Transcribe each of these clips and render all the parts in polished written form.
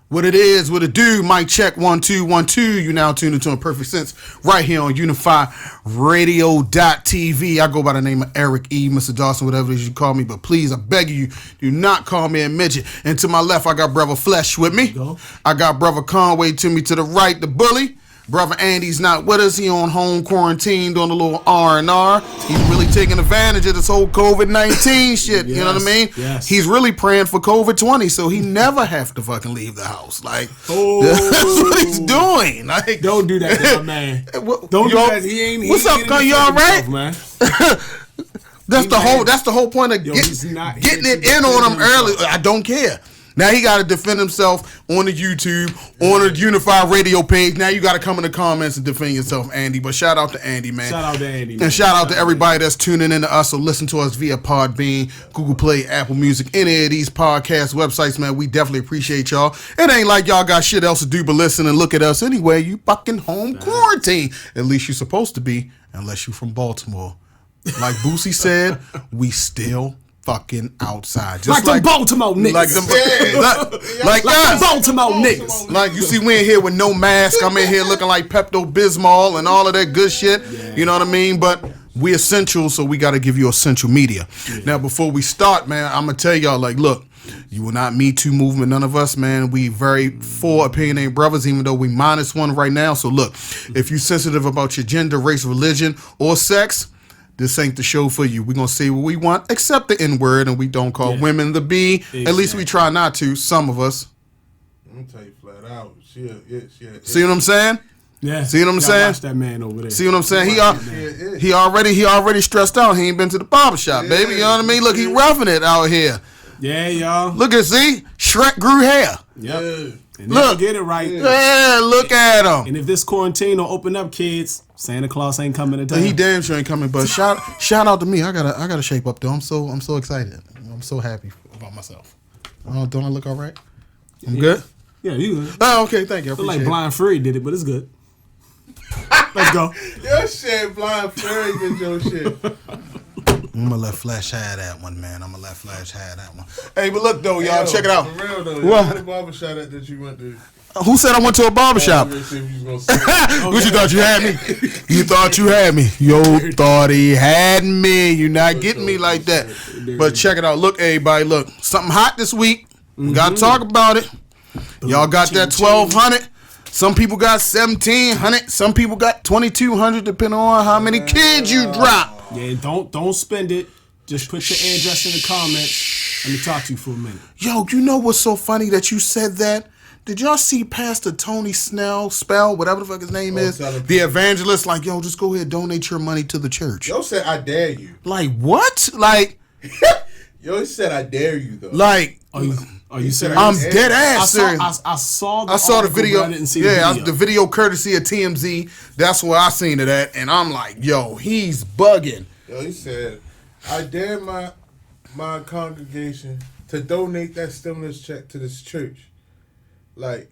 What it is, what it do, mic check 1 2 1 2. You now tuned into Imperfect Sense right here on UnifyRadio.tv. I go by the name of Eric E, Mr. Dawson, whatever it is you call me, but please, I beg you, do not call me a midget. And to my left, I got Brother Flesh with me. I got Brother Conway to me to the right, the bully. Brother Andy's not with us. He on home quarantine doing a little R&R. He's really taking advantage of this whole COVID-19 shit. You know what I mean? Yes. He's really praying for COVID-20 so he never have to fucking leave the house. Like, that's what he's doing. Like, don't do that to my man. Don't do that. He ain't. What's up, Gun? You all right? Man. That's the whole point of getting it in on him early. I don't care. Now he got to defend himself on the YouTube, on the Unified Radio page. Now you got to come in the comments and defend yourself, Andy. But shout out to Andy, man. Shout out to Andy. And shout out to everybody that's tuning in to us or listen to us via Podbean, Google Play, Apple Music, any of these podcast websites, man. We definitely appreciate y'all. It ain't like y'all got shit else to do but listen and look at us anyway. You fucking home quarantine. At least you're supposed to be, unless you from Baltimore. Like Boosie said, we still fucking outside. Just like the Baltimore niggas. Like the Baltimore niggas. Like, you see, we in here with no mask. I'm in here looking like Pepto-Bismol and all of that good shit. Yeah. You know what I mean? But we essential, so we got to give you essential media. Yeah. Now, before we start, man, I'm going to tell y'all, like, look, you will not Me Too movement, none of us, man. We very for opinionated brothers, even though we -1 right now. So, look, if you sensitive about your gender, race, religion, or sex, this ain't the show for you. We're going to say what we want, except the N-word, and we don't call women the B. Exactly. At least we try not to, some of us. I'm going to tell you flat out. See what I'm saying? Yeah. See what I'm saying? Watch that man over there. See what I'm saying? He already stressed out. He ain't been to the barbershop, baby. You know what I mean? Look, he roughing it out here. Yeah, y'all. Look at, see? Shrek grew hair. Yep. Yeah. And look, get it right. Yeah, look at him. And if this quarantine don't open up, kids, Santa Claus ain't coming to town. He damn sure ain't coming. But shout out to me. I gotta shape up though. I'm so excited. I'm so happy about myself. Don't I look all right? I'm good. Yeah, you good. Oh, okay. Thank you. I feel like Blind Fury did it, but it's good. Let's go. Your shit, Blind Fury did your shit. I'm gonna let Flash have that one, man. Hey, but look though, y'all, check it out. For real though, what barbershop that you went to? Who said I went to a barbershop? What you thought you had me? You thought you had me? Yo, thought he had me. You not getting me like that. But check it out. Look, everybody, look. Something hot this week. We gotta talk about it. Y'all got that 1,200. Some people got 1,700. Some people got 2,200, depending on how many kids you drop. Yeah, don't spend it. Just put your address in the comments. Let me talk to you for a minute. Yo, you know what's so funny that you said that? Did y'all see Pastor Tony Spell, whatever the fuck his name is? The evangelist, like, yo, just go ahead, donate your money to the church. Yo said, I dare you. Like, what? Like, yo, he said, I dare you, though. Like, are you serious? I'm dead ass serious. I saw the video. But I didn't see the video. The video courtesy of TMZ. That's where I seen it at, and I'm like, yo, he's bugging. Yo, he said, I dare my congregation to donate that stimulus check to this church. Like,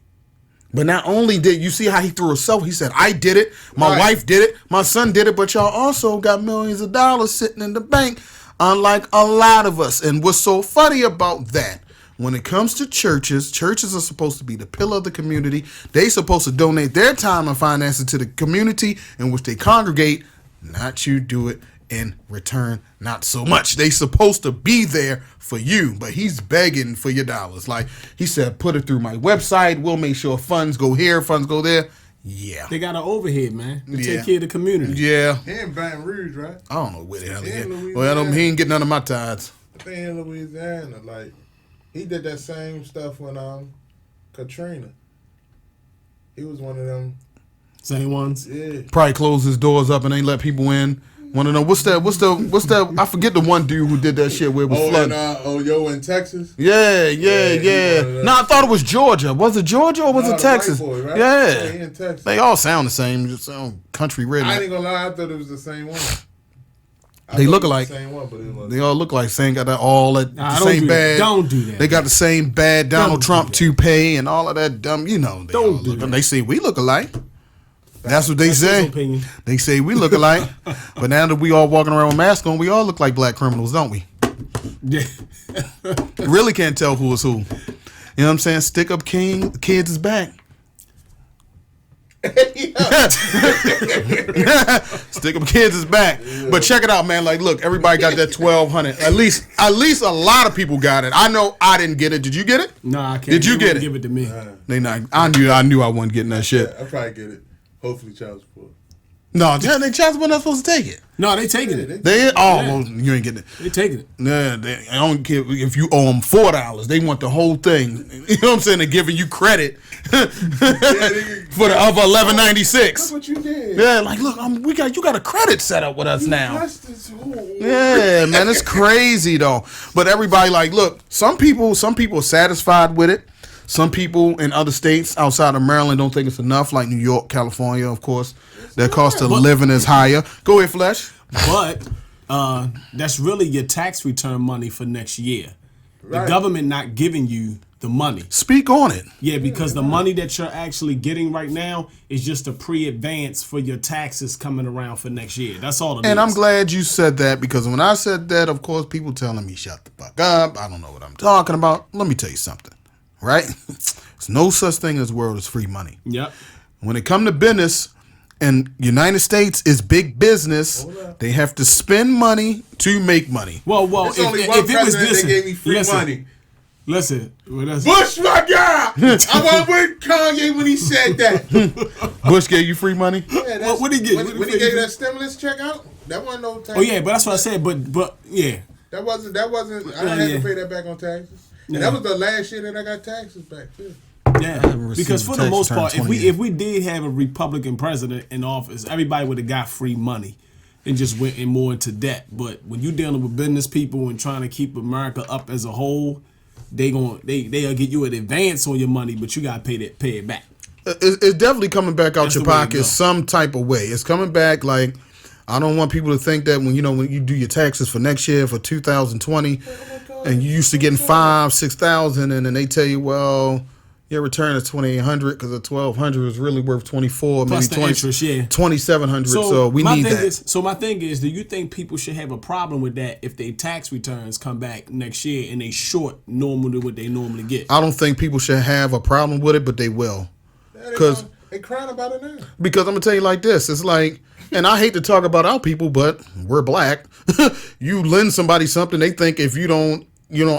but not only did you see how he threw himself, he said, I did it, my wife did it, my son did it, but y'all also got millions of dollars sitting in the bank, unlike a lot of us. And what's so funny about that, when it comes to churches are supposed to be the pillar of the community. They supposed to donate their time and finances to the community in which they congregate, not you do it in return, not so much. They supposed to be there for you, but he's begging for your dollars. Like he said, put it through my website. We'll make sure funds go here, funds go there. Yeah. They got an overhead, man. To take care of the community. Yeah. He in Baton Rouge, right? I don't know where the hell he is. Well, he ain't getting none of my tithes. I think in Louisiana, like, he did that same stuff when Katrina. He was one of them. Same ones? Yeah. Probably closed his doors up and ain't let people in. One of them. What's that? I forget the one dude who did that shit where it was flooding. Yo, in Texas? Yeah. No, I thought it was Georgia. Was it Georgia or was it Texas? Boy, right? Yeah. He in Texas. They all sound the same. Just country redneck. I ain't gonna lie, I thought it was the same one. They look alike. The same one, but it they all look like same. Got all that the same bad. Don't do that. They got the same bad Donald Trump toupee and all of that dumb. You know. Don't do that. They say we look alike. That's what they say. They say we look alike. But now that we all walking around with masks on, we all look like black criminals, don't we? Yeah. Really can't tell who is who. You know what I'm saying? Stick up King, kids is back. Stick up kids is back. But check it out, man. Like, look, everybody got that 1,200. At least a lot of people got it. I know I didn't get it. Did you get it? No, I can't. Did you get it? Give it to me. They not. I knew I wasn't getting that shit. I probably get it. Hopefully, child support. No, they child support not supposed to take it. No, they taking it. Well, you ain't getting it. They taking it. Nah, I don't care if you owe them $4. They want the whole thing. You know what I'm saying? They're giving you credit for the other $11.96. Look what you did. Yeah, like look, you got a credit set up with us now. Yeah, man, it's crazy though. But everybody like, look, some people are satisfied with it. Some people in other states outside of Maryland don't think it's enough, like New York, California, of course. Their cost of living is higher. Go ahead, Flesh. But that's really your tax return money for next year. Right. The government not giving you the money. Speak on it. Yeah, because the money that you're actually getting right now is just a pre-advance for your taxes coming around for next year. That's all it is. And I'm glad you said that, because when I said that, of course, people telling me, shut the fuck up. I don't know what I'm talking about. Let me tell you something. Right? There's no such thing as world as free money. Yep. When it come to business, and United States is big business, they have to spend money to make money. Well, if it was this, they gave me free money. Listen, Bush, my guy. I was with Kanye when he said that. Bush gave you free money. Yeah, what did he get? When he gave that stimulus check out, that wasn't no tax. Oh yeah, but that's what I said. But yeah, that wasn't. I didn't have to pay that back on taxes. And that was the last year that I got taxes back too. Yeah, because for the most part, if we did have a Republican president in office, everybody would have got free money and just went in more into debt. But when you're dealing with business people and trying to keep America up as a whole, they'll get you an advance on your money, but you gotta pay it back. It's definitely coming back out your pocket some type of way. It's coming back like, I don't want people to think that when you do your taxes for next year for 2020, and you used to getting $5,000-$6,000, and then they tell you, well, your return is $2,800 because the $1,200 is really worth $24,000, plus maybe the interest, yeah, $2,700. So we need that. So my thing is, do you think people should have a problem with that if their tax returns come back next year and they short normally what they normally get? I don't think people should have a problem with it, but they will. Because they crying about it now. Because I'm gonna tell you like this, it's like, and I hate to talk about our people, but we're black. You lend somebody something, they think if you don't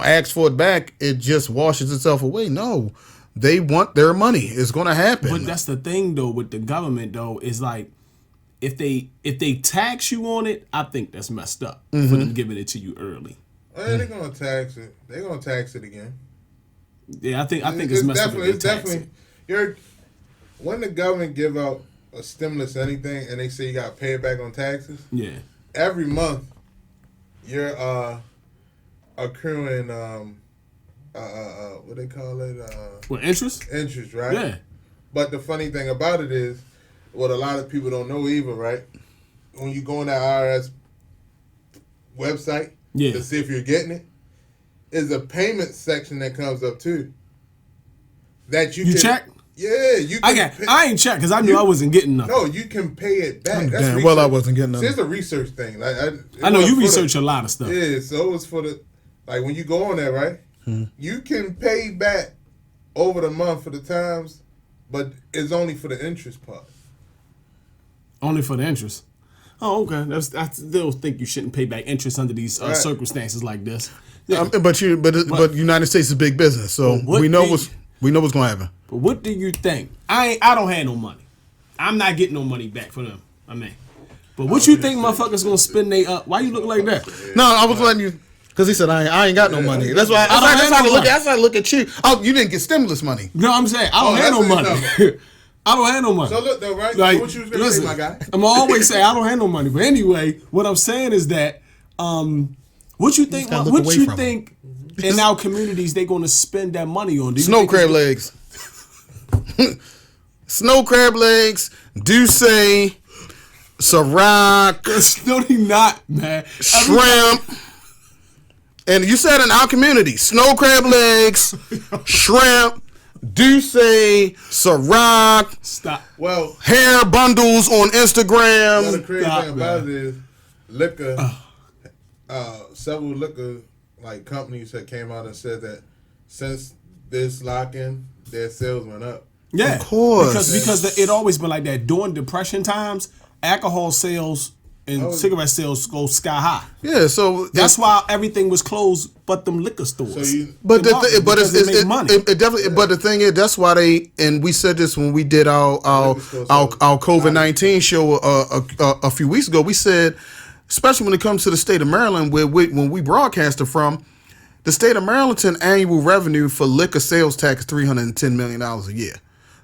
ask for it back, it just washes itself away. No. They want their money. It's going to happen. But that's the thing, though, with the government, though, is like, if they tax you on it, I think that's messed up for them giving it to you early. Well, they're going to tax it. They're going to tax it again. Yeah, I think it's messed up. It's definitely. When the government give out a stimulus or anything, and they say you got to pay it back on taxes. Yeah. Every month, you're accruing. What they call it? Interest? Interest, right? Yeah. But the funny thing about it is, what a lot of people don't know either, right? When you go on that IRS website to see if you're getting it, is a payment section that comes up too. That you can check? Yeah, you can. I ain't checked because I knew I wasn't getting nothing. No, you can pay it back. That's damn well I wasn't getting nothing. It's a research thing. Like I know you research a lot of stuff. Yeah, so it's for the, like when you go on there, right? You can pay back over the month for the times, but it's only for the interest part. Only for the interest. Oh, okay. I still think you shouldn't pay back interest under these circumstances like this. Yeah. But United States is big business, so we know what's going to happen. But what do you think? I don't have no money. I'm not getting no money back for them. But what you think motherfuckers gonna spend they up? Why you look like that? No, I was letting you. Because he said, I ain't got no money. That's why I look at you. Oh, you didn't get stimulus money. No, I'm saying, I don't have no money. I don't have no money. So look though, right? Like, what you was going to say, my guy? I'm going to always say I don't have no money. But anyway, what I'm saying is that, what you think in our communities they going to spend that money on? Snow crab legs. Snow crab legs, Douce, Ciroc. No, they not, man. Shrimp. And you said in our community, snow crab legs, shrimp, Douce, Ciroc. Stop. Well, hair bundles on Instagram. The crazy thing about it is liquor. Several liquor like companies that came out and said that since this lock-in, their sales went up. Yeah, of course. Because it always been like that. During Depression times, alcohol sales and cigarette sales go sky high. Yeah, so that's why everything was closed, but them liquor stores. So it definitely. But the thing is, that's why they, and we said this when we did our COVID-19 show a few weeks ago. We said, especially when it comes to the state of Maryland, when we broadcasted from, the state of Maryland's annual revenue for liquor sales tax is $310 million a year.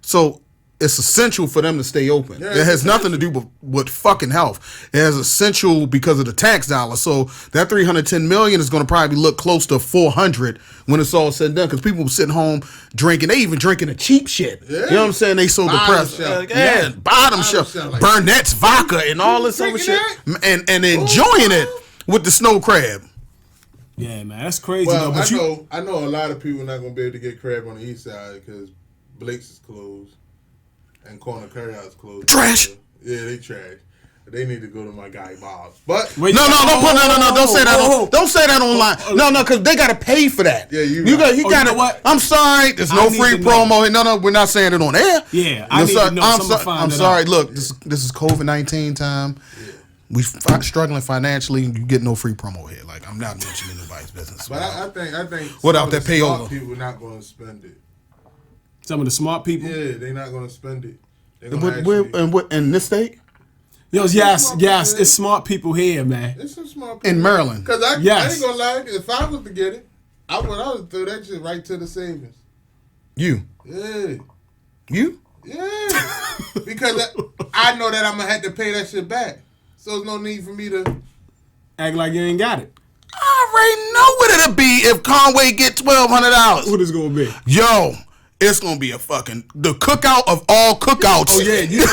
So it's essential for them to stay open. Yeah, it has nothing to do with fucking health. It has essential because of the tax dollar. So that $310 million is going to probably look close to $400 when it's all said and done. Because people sitting home drinking. They even drinking the cheap shit. Yeah. You know what I'm saying? They so depressed. Bottom shelf. Like Burnett's vodka and all this other shit. And enjoying it with the snow crab. Yeah, man, that's crazy. Well, I know a lot of people not going to be able to get crab on the east side because Blake's is closed. And Corner Carryout's closed. Trash. Yeah, they trash. They need to go to my guy Bob's. But no, don't say that. Don't say that online. No, because they gotta pay for that. Yeah, you gotta. What? I'm sorry. There's no free promo. No, we're not saying it on air. Yeah, I need to know. I'm sorry. Look, this is COVID-19 time. Yeah. We struggling financially. You get no free promo here. Like I'm not mentioning nobody's business. But I think without that payover, people not going to spend it. Some of the smart people? Yeah, they're not going to spend it. In this state? Yes, it's smart people here, man. It's some smart people. In Maryland. Because I ain't going to lie, if I was to get it, I would throw that shit right to the savings. You? Yeah. You? Yeah. Because I know that I'm going to have to pay that shit back. So there's no need for me to act like you ain't got it. I already know what it'll be if Conway get $1,200. What is going to be? Yo. It's gonna be the cookout of all cookouts. Oh yeah, you do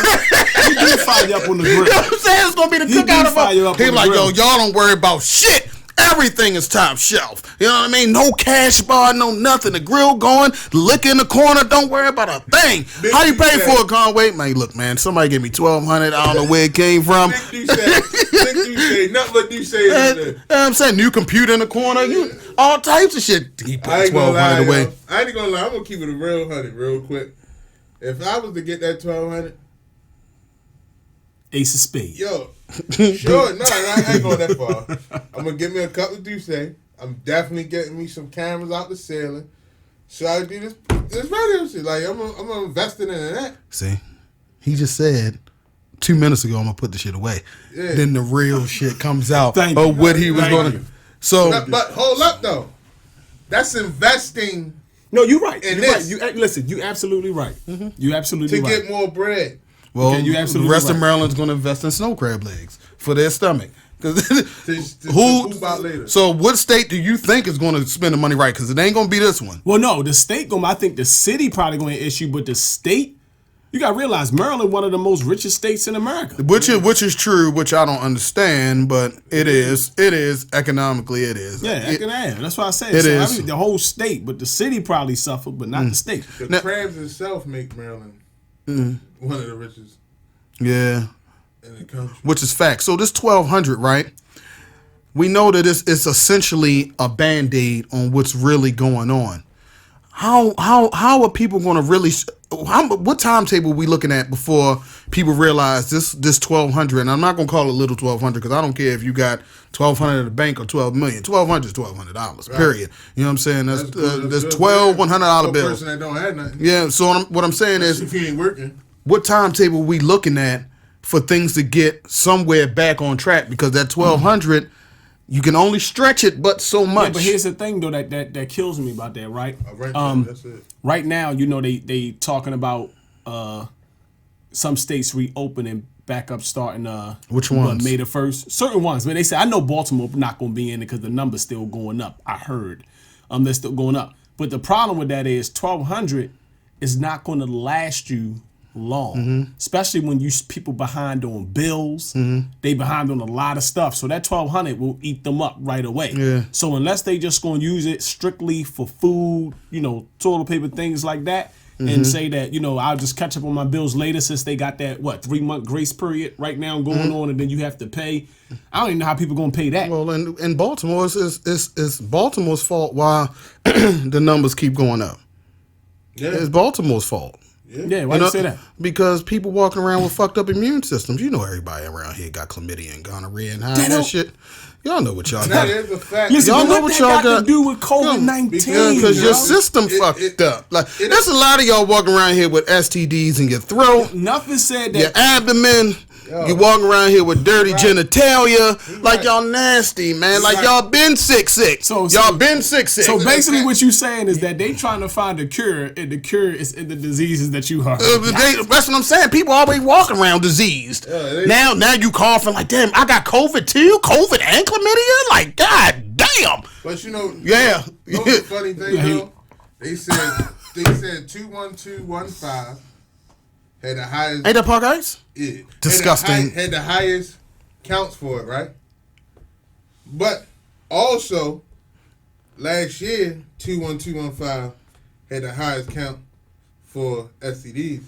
fire up on the grill. You know what I'm saying? It's gonna be the cookout of all. He's like, yo, y'all don't worry about shit. Everything is top shelf. You know what I mean? No cash bar, no nothing. The grill going, the liquor in the corner. Don't worry about a thing. How you pay for it, Conway? Man, look, man. Somebody give me $1,200. I don't know where it came from. Nothing but you say. I'm saying new computer in the corner. All types of shit. He put $1,200 away. I ain't gonna lie. I'm gonna keep it a real 100 real quick. If I was to get that $1,200, Ace of Spades. Yo, sure, no, I ain't going that far. I'm gonna get me a couple of Douce. I'm definitely getting me some cameras out the ceiling. So I do this radio shit. Like I'm investing in that. See, he just said 2 minutes ago I'm gonna put the shit away. Yeah. Then the real shit comes out what he was gonna. So, but hold up though, that's investing. No, you're right. Listen, you absolutely right. Mm-hmm. You absolutely right. To get more bread. Well, the rest of Maryland's going to invest in snow crab legs for their stomach. So what state do you think is going to spend the money right? Because it ain't going to be this one. Well, no, the state I think the city probably going to issue, but the state, you got to realize Maryland one of the most richest states in America. Which is true, which I don't understand, but it is economically it is. Yeah, that's why I say it is. I mean, the whole state, but the city probably suffered, but not the state. The crabs itself make Maryland. One of the richest. Yeah. In the country. Which is fact. So this 1,200, right? We know that it's essentially a Band-Aid on what's really going on. How are people going to really? What timetable are we looking at before people realize this 1,200? And I'm not going to call it little 1,200 because I don't care if you got 1,200 in the bank or 12 million. 1,200 is $1,200. Right. Period. You know what I'm saying? That's $12 $100 bills. Person that don't have nothing. Yeah. So what I'm saying is, if you ain't working, what timetable are we looking at for things to get somewhere back on track? Because that 1,200. You can only stretch it, but so much. Yeah, but here's the thing, though, that kills me about that, right? That's it. Right now, they talking about some states reopening back up starting. Which ones? May the 1st. Certain ones, but they say I know Baltimore not going to be in it because the number's still going up. I heard, they're still going up. But the problem with that is 1,200 is not going to last you long, especially when people behind on bills. They behind on a lot of stuff. So that $1,200 will eat them up right away. Yeah. So unless they just going to use it strictly for food, toilet paper, things like that, and say that, I'll just catch up on my bills later since they got that, 3-month grace period right now going on, and then you have to pay. I don't even know how people going to pay that. Well, in Baltimore, it's Baltimore's fault why the numbers keep going up. Yeah. It's Baltimore's fault. Yeah, why do you say that? Because people walking around with fucked up immune systems. Everybody around here got chlamydia and gonorrhea and that shit. Y'all know what y'all got. That is a fact. Listen, y'all know what y'all got to do with COVID-19. Because your system fucked up. Like, there's a lot of y'all walking around here with STDs in your throat. Nothing said that. Your abdomen. You walking around here with dirty genitalia, like y'all nasty, man. Like y'all been sick. So y'all been sick. So basically, what you saying is that they trying to find a cure, and the cure is in the diseases that you have. That's what I'm saying. People always walking around diseased. Now you coughing like, damn, I got COVID too. COVID and chlamydia. Like, god damn. But yeah. The funny thing though, they said 21215. Had the highest. Ain't that Park Ice? Yeah. Disgusting. Had the highest counts for it, right? But also, last year, 21215 had the highest count for STDs.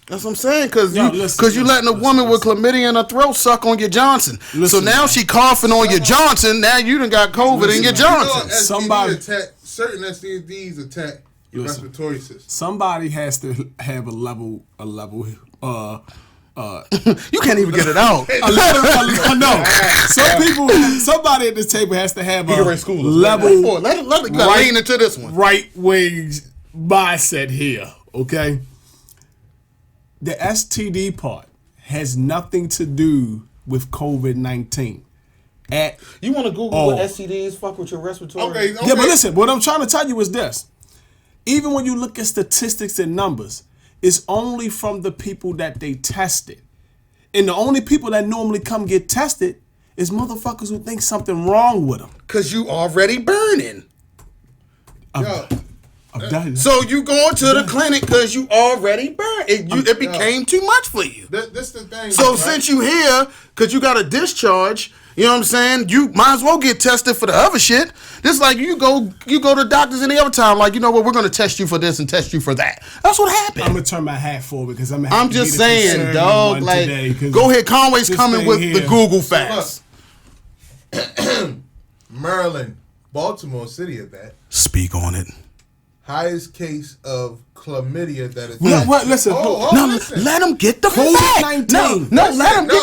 That's what I'm saying, because you letting a woman with chlamydia in her throat suck on your Johnson. So now she coughing on your Johnson. Now you done got COVID in your Johnson. Certain STDs attack your respiratory system. Somebody has to have a level. You can't even get it out. No. Somebody at this table has to have a level. Let lean into this one. Right wing mindset here, okay? The STD part has nothing to do with COVID-19. You want to Google what STDs fuck with your respiratory? Okay. Yeah, but listen, what I'm trying to tell you is this. Even when you look at statistics and numbers, it's only from the people that they tested. And the only people that normally come get tested is motherfuckers who think something wrong with them. Because you already burning. So you going to the clinic because you already burned. It became too much for you. This the thing. So right? Since you here, because you got a discharge, you know what I'm saying? You might as well get tested for the other shit. This like you go to doctors any other time. Like, you know what? We're going to test you for this and test you for that. That's what happened. I'm going to turn my hat forward because I'm just saying, dog. Like, go ahead. Conway's coming with the Google facts. Maryland, Baltimore City at that. Speak on it. Highest case of chlamydia that is. Listen. Listen. Let him get the fact. Let him get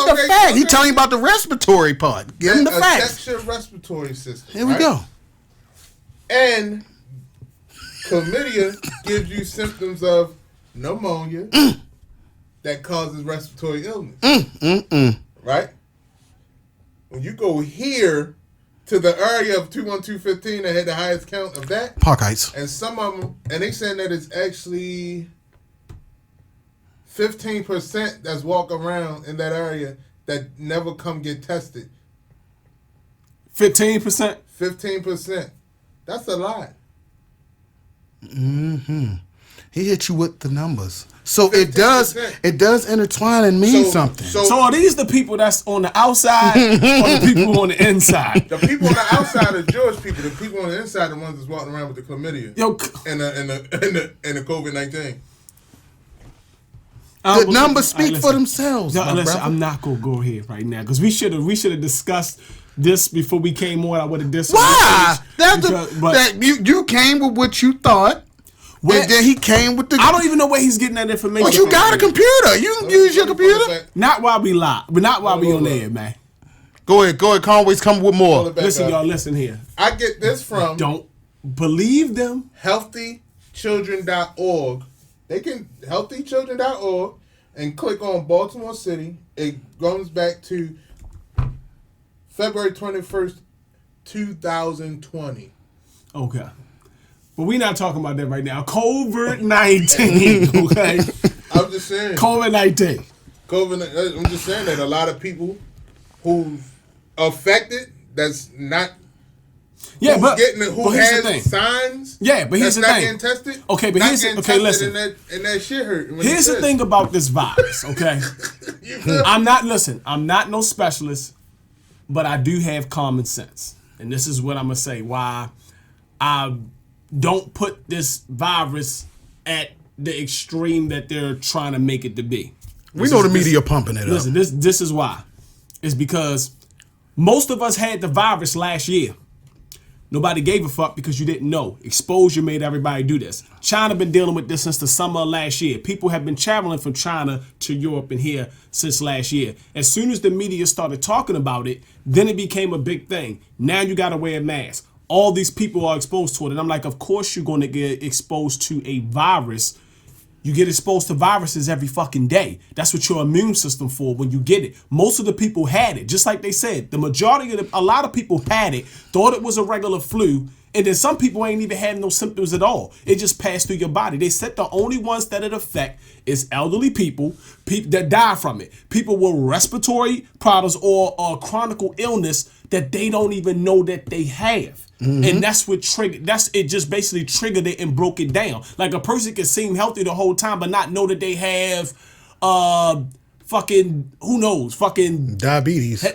the fact. He telling you about the respiratory part. Give him the facts. Affects your respiratory system. Here we go. And chlamydia gives you symptoms of pneumonia that causes respiratory illness. Right? When you go here to the area of 21215 that had the highest count of that. Park Heights. And some of them, and they saying that it's actually 15% that's walk around in that area that never come get tested. 15%? 15%. That's a lot. He hit you with the numbers. So 15%. it does intertwine and mean something. So are these the people that's on the outside or the people on the inside? The people on the outside are Jewish people. The people on the inside are the ones that's walking around with the chlamydia and the COVID-19. The numbers speak for themselves. Listen, I'm not gonna go here right now because we should have discussed this before we came on. I would have discussed. Why? You came with what you thought. And then he came with the. I don't even know where he's getting that information. But you got a computer. You can use your computer. Not while we live, but not while we on air, man. Go ahead. Conway's coming with more. Listen, y'all. Listen here. I get this from. Don't believe them. HealthyChildren.org. They can HealthyChildren.org and click on Baltimore City. It goes back to February 21st, 2020. Okay. But we're not talking about that right now. COVID-19, okay? I'm just saying. COVID-19. I'm just saying that a lot of people who affected that's not Yeah, but who has signs. Yeah, but here's the thing. Getting tested. Okay, but listen. And that shit hurt. Here's the thing about this virus. Okay, I'm not no specialist, but I do have common sense, and this is what I'm gonna say. Why I don't put this virus at the extreme that they're trying to make it to be. We know the media pumping it up. Listen, this is why. It's because most of us had the virus last year. Nobody gave a fuck because you didn't know. Exposure made everybody do this. China been dealing with this since the summer of last year. People have been traveling from China to Europe and here since last year. As soon as the media started talking about it, then it became a big thing. Now you got to wear a mask. All these people are exposed to it. And I'm like, of course you're going to get exposed to a virus. You get exposed to viruses every fucking day. That's what your immune system for when you get it. Most of the people had it. Just like they said, a lot of people had it, thought it was a regular flu, and then some people ain't even had no symptoms at all. It just passed through your body. They said the only ones that it affect is elderly people that die from it. People with respiratory problems or chronic illness that they don't even know that they have. Mm-hmm. And that's what triggered. It just basically triggered it and broke it down. Like a person can seem healthy the whole time, but not know that they have, fucking who knows, fucking diabetes.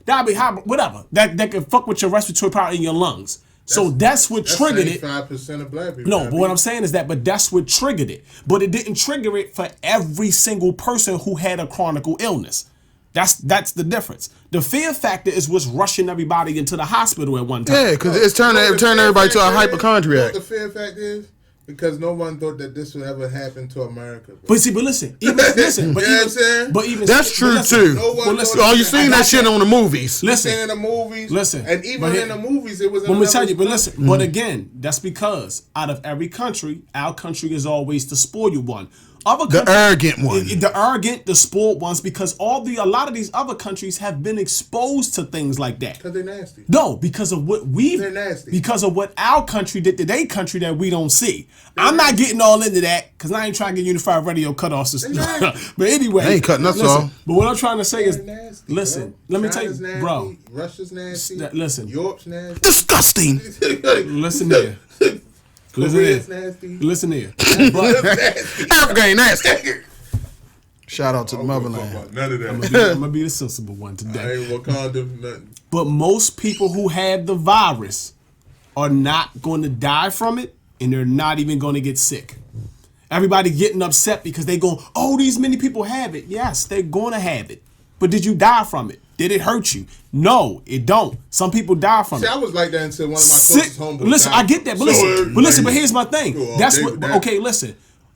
Diabetes, whatever. That can fuck with your respiratory power in your lungs. So that's what triggered it. 5% of black people. No, but what I'm saying is but that's what triggered it. But it didn't trigger it for every single person who had a chronic illness. That's the difference. The fear factor is what's rushing everybody into the hospital at one time. Yeah, because it's turning everybody to a hypochondriac. The fear factor is because no one thought that this would ever happen to America. Bro. But listen. That's true too. You seen that shit on the movies. Listen, in the movies. Listen, and even in the movies, it was. Let me tell you, but listen. Mm-hmm. But again, that's because out of every country, our country is always the spoiled one. The arrogant one. The arrogant, the spoiled ones, because a lot of these other countries have been exposed to things like that. Because they're nasty. No, because of what they're nasty. Because of what our country did to their country that we don't see. I'm not getting all into that because I ain't trying to get unified radio cutoffs. But anyway, they ain't cutting us off. But what I'm trying to say is, nasty, listen, bro. let me China's tell you, nasty, bro. Russia's nasty. Listen, Europe's nasty. Disgusting. Listen here. Listen here. Africa ain't nasty. Shout out to the motherland. None of that. I'm gonna be the sensible one today. I ain't Wakanda, nothing. But most people who have the virus are not going to die from it, and they're not even going to get sick. Everybody getting upset because they go, "Oh, these many people have it." Yes, they're going to have it. But did you die from it? Did it hurt you? No, it don't. Some people die from it. I was like that until one of my closest homeboys Listen, died. I get that, but but here's my thing. Okay, listen.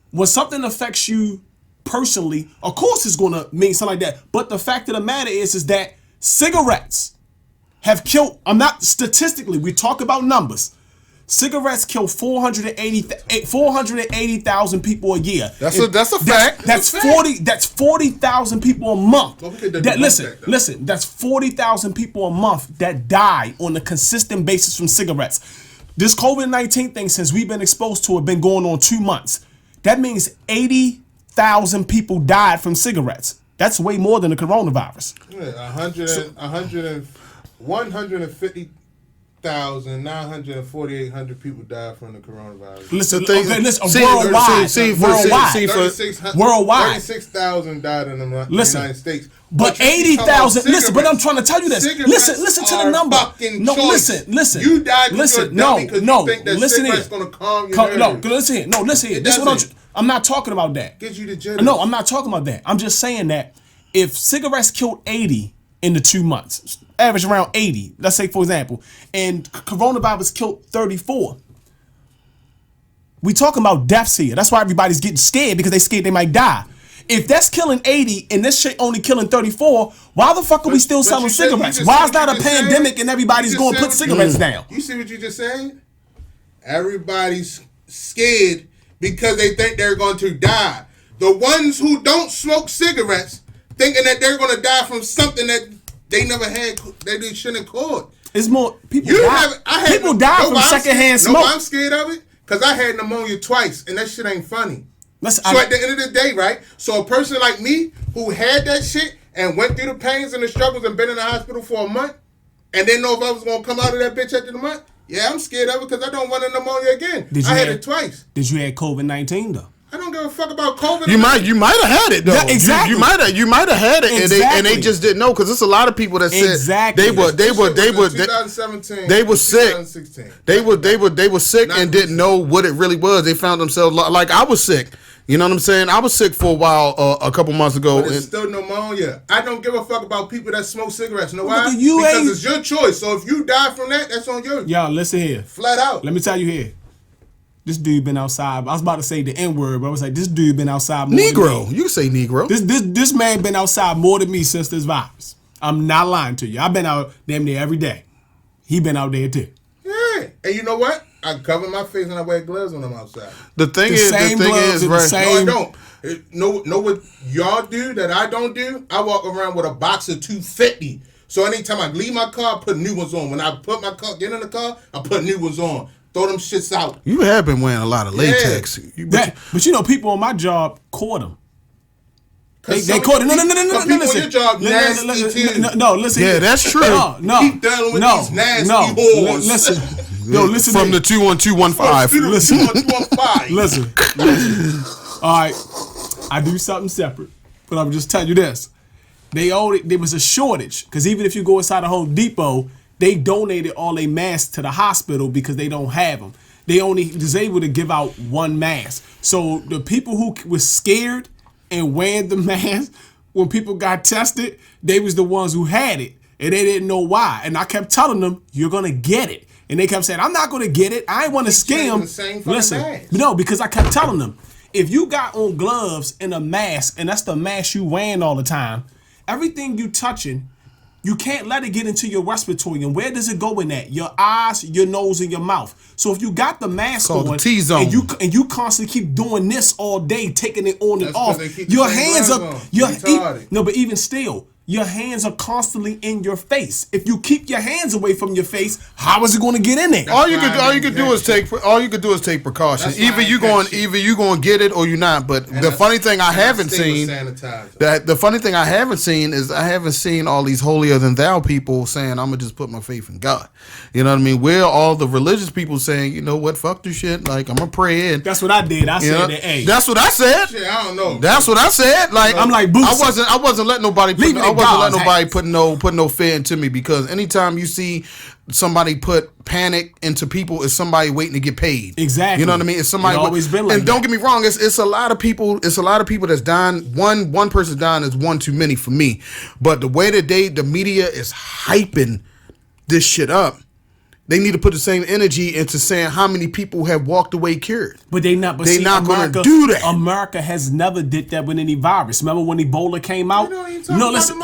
When something affects you personally, of course it's going to mean something like that. But the fact of the matter is that cigarettes have killed, statistically, we talk about numbers. Cigarettes kill 480,000 people a year. That's a fact. That's 40,000 people a month. Listen. That's 40,000 people a month that die on a consistent basis from cigarettes. This COVID-19 thing, since we've been exposed to it, been going on 2 months. That means 80,000 people died from cigarettes. That's way more than the coronavirus. Yeah, 150,948 people died from the coronavirus. Listen, worldwide. 36,000 died in the United States. But 80,000. Listen, but I'm trying to tell you this. Listen to the number. No, listen. You died because you're a dummy because you think that cigarette's going to calm your nerves. Listen here. This is what I'm not talking about that. Gives you the jitters. No, I'm not talking about that. I'm just saying that if cigarettes killed 80 in the 2 months, average around 80, let's say for example, and coronavirus killed 34. We talking about deaths here. That's why everybody's getting scared, because they scared they might die. If that's killing 80 and this shit only killing 34, why the fuck are we still selling cigarettes? Why is that a pandemic and everybody's going to put cigarettes down? You see what you just saying? Everybody's scared because they think they're going to die. The ones who don't smoke cigarettes thinking that they're going to die from something that they never had, that they shouldn't have caught. It's more people die from secondhand smoke. I'm scared of it because I had pneumonia twice, and that shit ain't funny. At the end of the day, right? So a person like me who had that shit and went through the pains and the struggles and been in the hospital for a month, and didn't know if I was going to come out of that bitch at the end of the month, yeah, I'm scared of it because I don't want a pneumonia again. I had it twice. Did you have COVID-19 though? I don't give a fuck about COVID. You might have had it though. Yeah, exactly. You might have had it, and they just didn't know because there's a lot of people that said they were 2017. They were sick. 2016. They were sick and didn't know what it really was. They found themselves like I was sick. You know what I'm saying? I was sick for a while a couple months ago. But it's still pneumonia. I don't give a fuck about people that smoke cigarettes. You know why? Because it's your choice. So if you die from that, that's on you. Y'all, listen here. Flat out. Let me tell you here. This dude been outside. I was about to say the N-word, but I was like, this dude been outside more Negro. than me. You can say Negro. This man been outside more than me since this virus. I'm not lying to you. I've been out damn near every day. He been out there too. Yeah. And you know what? I cover my face and I wear gloves when I'm outside. The thing is, right? No, I don't. Know what y'all do that I don't do? I walk around with a box of 250. So anytime I leave my car, I put new ones on. When I put my car, get in the car, I put new ones on. Throw them shits out. You have been wearing a lot of latex. Yeah. But you know, people on my job caught them. They caught it. No. People Listen. on your job nasty. No, listen. Yeah, that's true. No. Keep dealing with these nasty whores. Listen. Yo, listen. From the 21215. Listen. All right. I do something separate, but I'm just telling you this. There was a shortage because even if you go inside a Home Depot, they donated all their masks to the hospital because they don't have them. They only was able to give out one mask. So the people who were scared and wearing the mask, when people got tested, they was the ones who had it. And they didn't know why. And I kept telling them, you're going to get it. And they kept saying, I'm not going to get it. I ain't want to scam. Listen, no, because I kept telling them, if you got on gloves and a mask, and that's the mask you wearing all the time, everything you touching, you can't let it get into your respiratory. And where does it go in that? Your eyes, your nose, and your mouth. So if you got the mask on and you constantly keep doing this all day, taking it on and off, your hands are but even still, your hands are constantly in your face. If you keep your hands away from your face, how is it going to get in there? All you could do is take precaution. Either you going to get it or you're not. But the funny thing I haven't seen is I haven't seen all these holier than thou people saying I'm gonna just put my faith in God. You know what I mean? Where all the religious people saying, you know what, fuck this shit. Like I'm gonna pray in. That's what I did. I said that. Hey, that's what I said. Shit, I don't know. That's what I said. Like I'm like Boots. I wasn't letting nobody put no fear into me because anytime you see somebody put panic into people, it's somebody waiting to get paid. Exactly. You know what I mean? It's somebody always been like and don't get me wrong, it's a lot of people. It's a lot of people that's dying. One person dying is one too many for me. But the way that the media is hyping this shit up, they need to put the same energy into saying how many people have walked away cured. But they not. But they not going to do that. America has never did that with any virus. Remember when Ebola came out? Listen.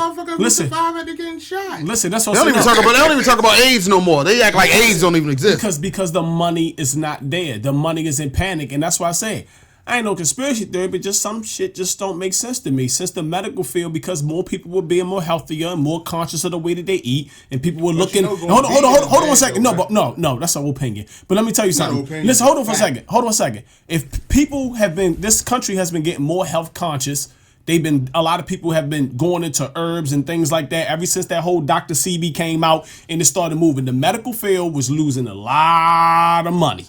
Listen, that's what they don't even talk about AIDS no more. They act like AIDS don't even exist because the money is not there. The money is in panic, and that's why I say. I ain't no conspiracy theory, but just some shit just don't make sense to me. Since the medical field, because more people were being more healthier and more conscious of the way that they eat, and people were looking. Hold on one second. No, that's our opinion. But let me tell you something. Listen, hold on for a second. If people this country has been getting more health conscious. A lot of people have been going into herbs and things like that ever since that whole Dr. CB came out and it started moving. The medical field was losing a lot of money.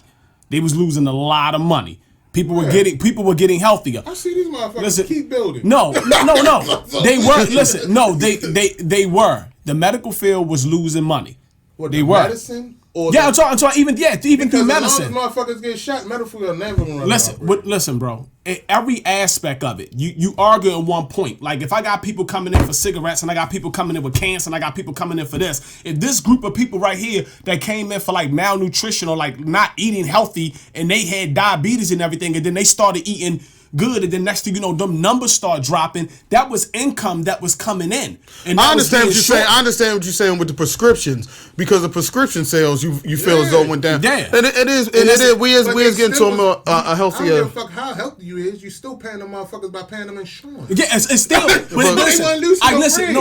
They was losing a lot of money. People were getting healthier. I see these motherfuckers keep building. No. They were. Listen, no, they were. The medical field was losing money. What, they were. Medicine? I'm talking even through medicine. As long as motherfuckers get shot, medical field never gonna run. Listen, bro. Every aspect of it, you argue in one point. Like if I got people coming in for cigarettes and I got people coming in with cancer and I got people coming in for this. If this group of people right here that came in for like malnutrition or like not eating healthy and they had diabetes and everything and then they started eating good, and then next thing you know, them numbers start dropping. That was income that was coming in. And I understand what you're saying. I understand what you're saying with the prescriptions because the prescription sales you feel as though it went down. Yeah, and it is. We is getting to a healthier. I don't give a fuck how healthy you is. You still paying them motherfuckers by paying them insurance. Yeah, it's still.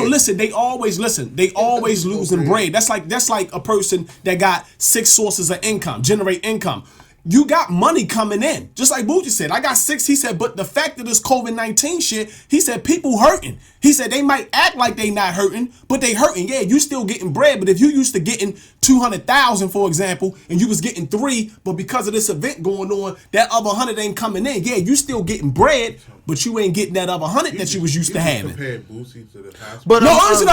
Listen. They always losing bread. That's like a person that got 6 sources of income, generate income. you got money coming in. Just like Boogie said, I got 6. He said, but the fact of this COVID-19 shit, he said, people hurting. He said, they might act like they not hurting, but they hurting. Yeah, you still getting bread, but if you used to getting 200,000, for example, and you was getting 3, but because of this event going on, that other 100 ain't coming in. Yeah, you still getting bread, but you ain't getting that other 100 that you was used to having. Compare Boosie to the hospital. But listen,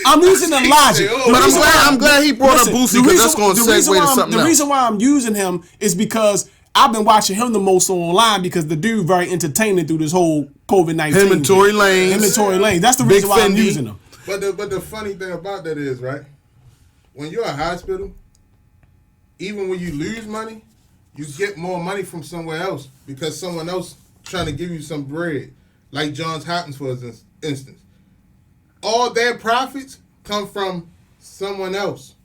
I'm using the logic. But I'm glad he brought up Boosie because that's going to segue to something else. The reason why I'm using him is because I've been watching him the most online because the dude very entertaining through this whole COVID-19. Him and Tory Lanez. That's the reason why I'm using him. But the funny thing about that is, right, when you're at hospital, even when you lose money, you get more money from somewhere else because someone else trying to give you some bread. Like Johns Hopkins, for instance. All their profits come from someone else.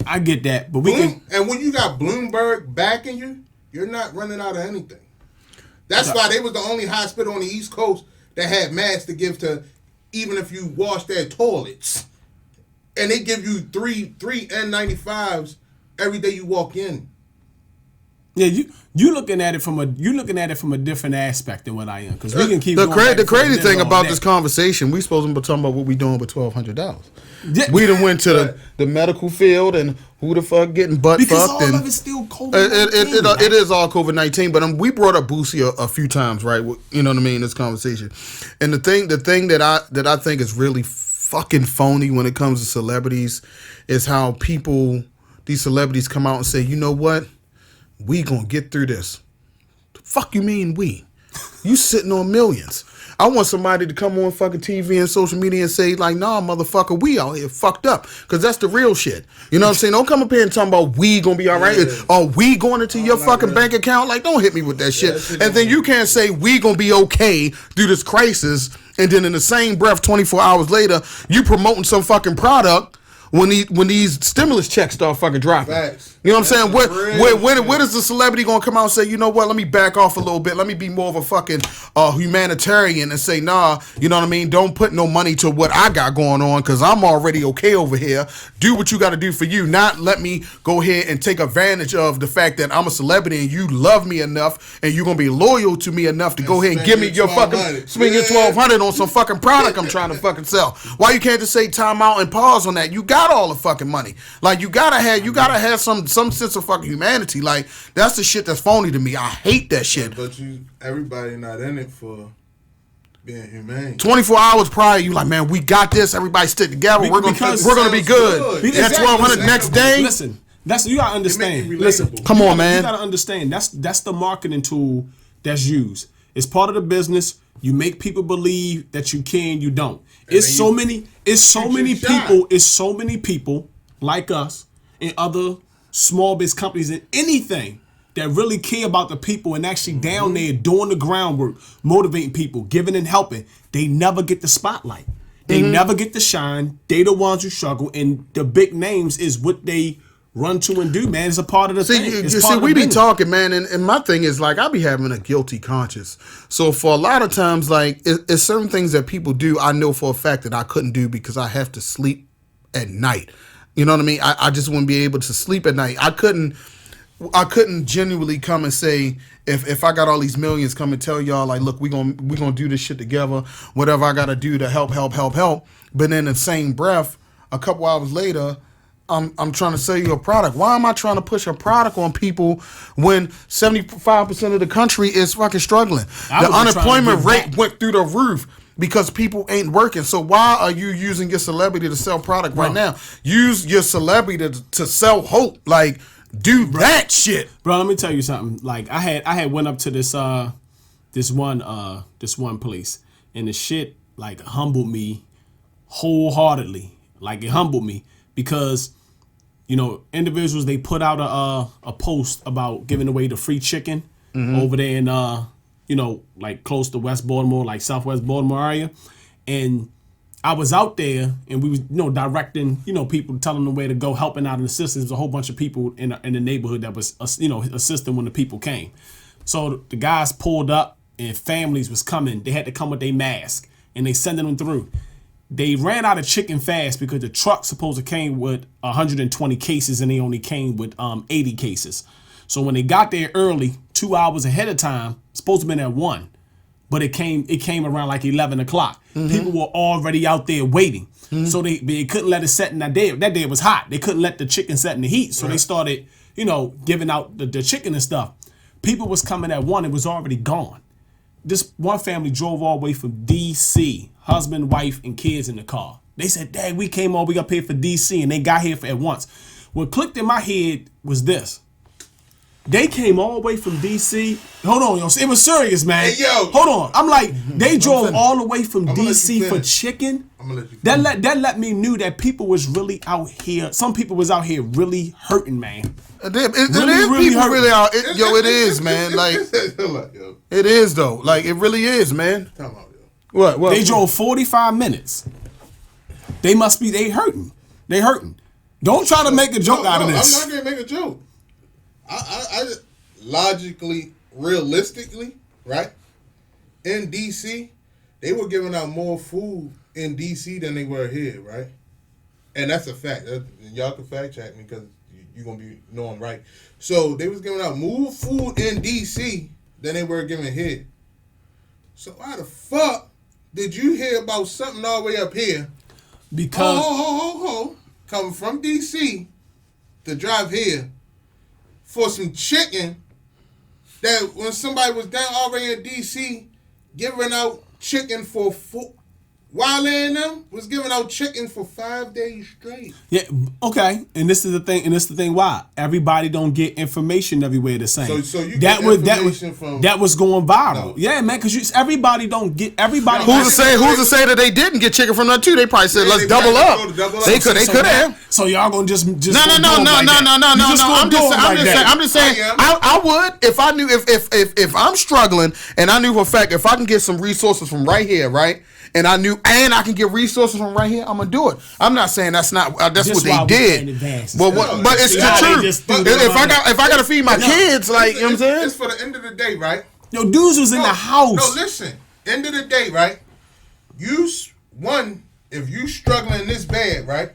I get that, but and when you got Bloomberg backing you, you're not running out of anything. That's why they was the only hospital on the East Coast that had masks to give to, even if you wash their toilets, and they give you three N95s every day you walk in. Yeah, you looking at it from a different aspect than what I am, because we can keep the crazy thing about this conversation. We supposed to be talking about what we doing with $1,200. Yeah. We done went to the medical field and who the fuck getting butt because fucked. All and of it's still COVID-19. It is all COVID-19. But we brought up Boosie a few times, right? You know what I mean? In this conversation, and the thing that I think is really fucking phony when it comes to celebrities is how these celebrities come out and say, you know what? We gonna get through this. The fuck you mean we? You sitting on millions. I want somebody to come on fucking TV and social media and say like, nah, motherfucker, we out here fucked up. Because that's the real shit. You know what I'm saying? Don't come up here and talk about we gonna be all right. Yeah. Are we going into your fucking bank account? Like, don't hit me with that shit. And then you can't say we gonna be okay through this crisis. And then in the same breath, 24 hours later, you promoting some fucking product when these stimulus checks start fucking dropping. Facts. You know what I'm saying? Where is the celebrity gonna come out and say, you know what, let me back off a little bit. Let me be more of a fucking humanitarian and say, nah, you know what I mean? Don't put no money to what I got going on because I'm already okay over here. Do what you got to do for you. Not let me go ahead and take advantage of the fact that I'm a celebrity and you love me enough and you're gonna be loyal to me enough to go ahead and give me your fucking spend your $1,200 on some fucking product I'm trying to fucking sell. Why you can't just say time out and pause on that? You got all the fucking money. Like you gotta have some sense of fucking humanity. Like that's the shit that's phony to me. I hate that shit. But everybody not in it for being humane. 24 hours prior, you like, man, we got this. Everybody stick together. We're gonna be good. That 1,200 next day. Listen, you gotta understand. Listen, come on, man. You gotta understand. That's the marketing tool that's used. It's part of the business. You make people believe that you can, you don't. It's so many people like us and other small business companies and anything that really care about the people and actually down there doing the groundwork, motivating people, giving and helping. They never get the spotlight. They never get to shine. They the ones who struggle, and the big names is what they run to and do, man. It's a part of the thing. We be talking, man, and my thing is like I be having a guilty conscience. So for a lot of times, like it's certain things that people do, I know for a fact that I couldn't do because I have to sleep at night. You know what I mean? I just wouldn't be able to sleep at night. I couldn't genuinely come and say if I got all these millions, come and tell y'all like, look, we gonna do this shit together. Whatever I gotta do to help. But in the same breath, a couple hours later, I'm trying to sell you a product. Why am I trying to push a product on people when 75% of the country is fucking struggling? The unemployment rate went through the roof. Because people ain't working. So why are you using your celebrity to sell product right now? Use your celebrity to sell hope. Like, do that shit. Bro, let me tell you something. Like, I had went up to this one place, and the shit like humbled me wholeheartedly. Like, it humbled me because, you know, individuals, they put out a post about giving away the free chicken over there in you know, like close to West Baltimore, like Southwest Baltimore area. And I was out there and we was, you know, directing, you know, people, telling them where to go, helping out and assisting. There's a whole bunch of people in the neighborhood that was, you know, assisting when the people came. So the guys pulled up and families was coming. They had to come with their mask and they sending them through. They ran out of chicken fast because the truck supposed to came with 120 cases and they only came with 80 cases. So when they got there early, 2 hours ahead of time, supposed to have been at 1, but it came around like 11 o'clock. People were already out there waiting. So they couldn't let it set in that day. That day it was hot. They couldn't let the chicken set in the heat. So they started, giving out the chicken and stuff. People was coming at 1. It was already gone. This one family drove all the way from D.C., husband, wife, and kids in the car. They said, Dad, we came all the way up here for D.C., and they got here at once. What clicked in my head was this. They came all the way from D.C. Hold on, yo. It was serious, man. Hey, yo. Hold on. I'm like, they drove all the way from D.C. for chicken. I'm gonna let you finish. That let me knew that people was really out here. Some people was out here really hurting, man. It out. It is, man. Like, it is though. Like, it really is, man. Come on, yo. What? They drove 45 minutes. They hurting. They hurting. Don't try to make a joke out of this. I'm not gonna make a joke. I logically, realistically, right? In DC, they were giving out more food in DC than they were here, right? And that's a fact. Y'all can fact check me because you're gonna be knowing right. So they was giving out more food in DC than they were giving here. So why the fuck did you hear about something all the way up here? Because coming from DC to drive here for some chicken that when somebody was down already in DC giving out chicken for Wale and them was giving out chicken for 5 days straight. Yeah, okay. And this is the thing why everybody don't get information everywhere the same. So you get information from that was going viral. No. Yeah, man, because everybody don't get everybody. Who's to say that they didn't get chicken from that too? They probably said let's double up. They could have. So y'all gonna just no. I'm just saying. I would if I knew if I'm struggling and I knew for a fact if I can get some resources from right here, right. And I can get resources from right here. I'm gonna do it. I'm not saying that's what they did, but it's the truth. If I gotta feed my kids, like you know what I'm saying, it's for the end of the day, right? Yo, dudes was in the house. No, listen. End of the day, right? If you struggling this bad, right?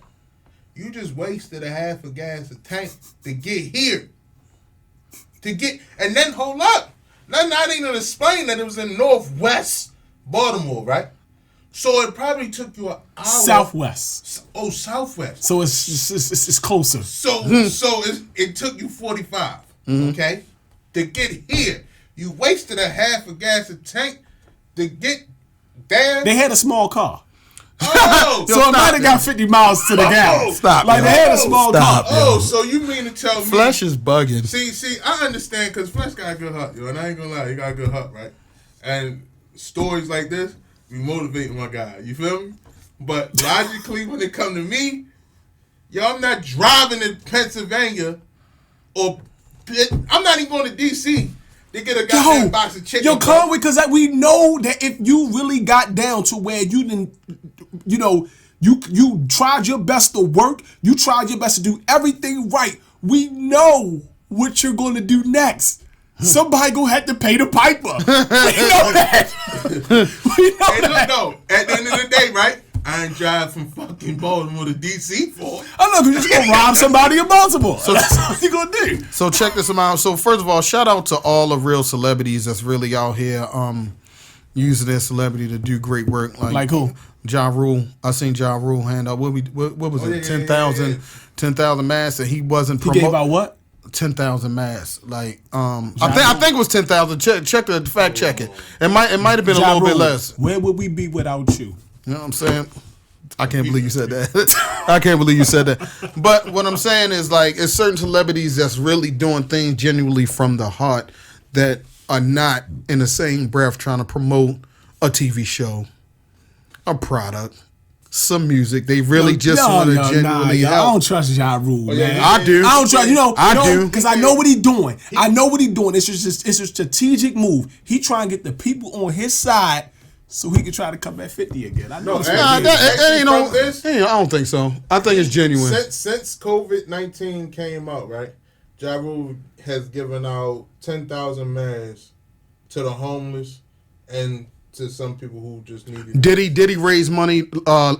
You just wasted a half a gas a tank to get here. And then hold up. Now I didn't even explain that it was in Northwest Baltimore, right? So it probably took you an hour. Southwest. Oh, Southwest. So it's closer. So it took you 45, okay, to get here. You wasted a half a gas a tank to get there. They had a small car. Oh, so it might have got 50 miles to the gallon. Stop. Like they had a small car. Oh, so you mean to tell me Flesh is bugging? See, I understand because Flesh got a good heart, yo, and I ain't gonna lie, he got a good heart, right? And stories like this be motivating my guy. You feel me? But logically, when it come to me, yo, I'm not driving to Pennsylvania or I'm not even going to DC to get a goddamn box of chicken. Yo, Conway, because we know that if you really got down to where you didn't, you tried your best to work, you tried your best to do everything right, we know what you're going to do next. Somebody gonna have to pay the piper. We know that. No, at the end of the day, right? I ain't drive from fucking Baltimore to DC for it. I know, you're just gonna rob somebody in Baltimore. So that's what you gonna do. So check this out. So first of all, shout out to all the real celebrities that's really out here using their celebrity to do great work. Like who? Ja Rule. I seen Ja Rule hand out. What was it? 10,000 masks, and he wasn't promoting. He gave out what? 10,000 masks. Like I think it was 10,000. Check the fact check it. It might have been a little bit less. Where would we be without you? You know what I'm saying? I can't believe you said that. I can't believe you said that. But what I'm saying is, like, it's certain celebrities that's really doing things genuinely from the heart that are not in the same breath trying to promote a TV show, a product, some music. They really want to genuinely help. I don't trust Ja Rule, man. I do. I don't trust. I do because I know what he's doing. It's a strategic move. He trying to get the people on his side so he can try to come at 50 again. I know. I don't think so. I think it's genuine. Since COVID-19 came out, right? Ja Rule has given out 10,000 masks to the homeless and to some people who just needed. Did he raise money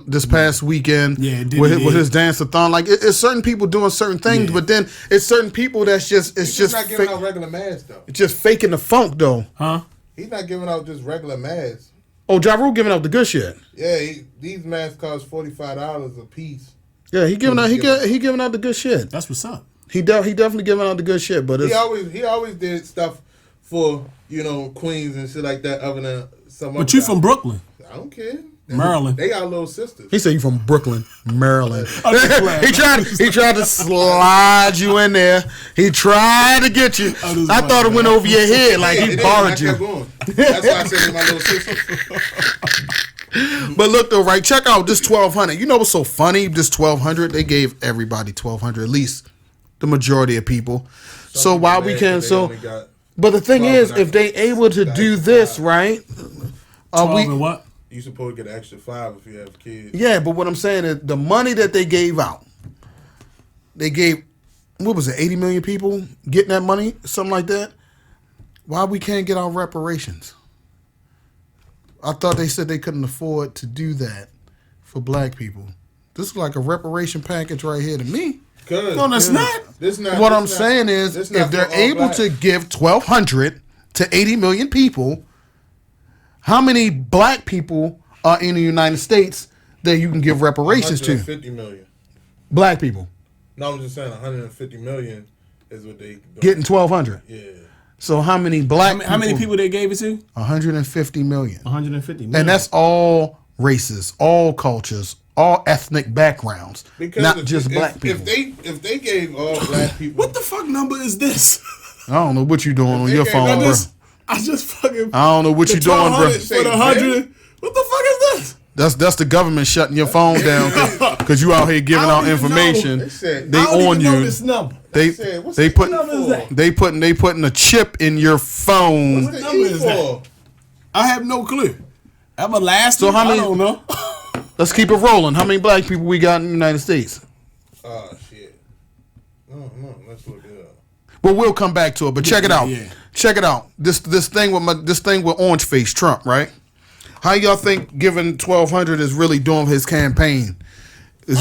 this past weekend? Yeah, with his dance-a-thon. Like it's certain people doing certain things, but then it's certain people that's just He's just not giving out regular masks though. It's just faking the funk though. Huh? He's not giving out just regular masks. Oh, Ja Rule giving out the good shit. Yeah, these masks cost $45 a piece. Yeah, he giving out the good shit. That's what's up. He definitely giving out the good shit, but he always did stuff for Queens and shit like that. Other than some. But you from Brooklyn? I don't care. Maryland. They got little sisters. He said you from Brooklyn, Maryland. he tried to slide you in there. He tried to get you. I thought it went over your head like he borrowed you. That's why I said it's my little sister. But look though, right? Check out this 1,200. You know what's so funny? This 1,200, they gave everybody 1,200, at least the majority of people. So while we can, but the thing is, if they able to do this, right? 12 and what? You supposed to get an extra 5 if you have kids. Yeah, but what I'm saying is the money that they gave out, they gave, what was it, 80 million people getting that money, something like that. Why we can't get our reparations? I thought they said they couldn't afford to do that for black people. This is like a reparation package right here to me. No, that's not. What I'm saying is, if they're able to give 1,200 to 80 million people, how many black people are in the United States that you can give reparations to? 150 million. Black people. No, I'm just saying 150 million is what they getting 1,200. Yeah. So how many black? How many people they gave it to? 150 million. 150 million. And that's all races, all cultures, all ethnic backgrounds, because not just black people. If they gave all black people, what the fuck number is this? I don't know what you doing on your phone, bro. I just fucking. I don't know what you doing, bro. For the 100. What the fuck is this? That's the government shutting your phone down because you out here giving out information. They on you. This number. They putting a chip in your phone. What number is that? I have no clue. Everlasting. So how many? I don't know. Let's keep it rolling. How many black people we got in the United States? Oh shit. No, let's look it up. But we'll come back to it. But check it out. Yeah. Check it out. This thing with Orange Face Trump, right? How y'all think giving 1,200 is really doing his campaign? Is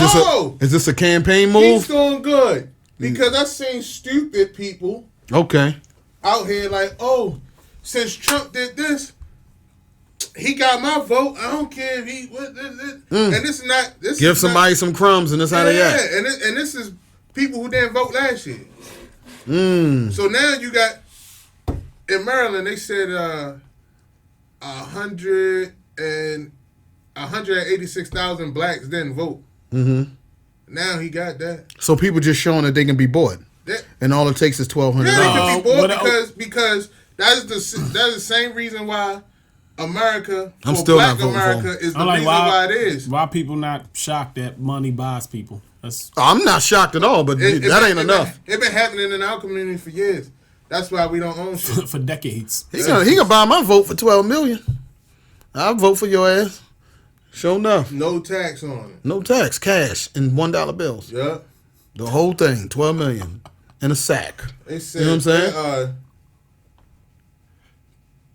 this a campaign move? He's doing good because I've seen stupid people. Okay. Out here like, oh, since Trump did this, he got my vote. I don't care if he and this is not this. Give is somebody not, some crumbs and that's how they act. And this is people who didn't vote last year. So now you got in Maryland. They said 186,000 blacks didn't vote. Mm-hmm. Now he got that. So people just showing that they can be bought, and all it takes is $1,200. Yeah, they can be bought because that's the same reason why America, I'm still Black not voting America, for him. is the reason why it is. Why people not shocked that money buys people? I'm not shocked at all, but that ain't enough. It's been happening in our community for years. That's why we don't own shit. For decades. He can buy my vote for $12 million. I'll vote for your ass. Sure enough. No tax on it. No tax, cash in $1 bills. Yeah. The whole thing, $12 million in a sack. They said, you know what I'm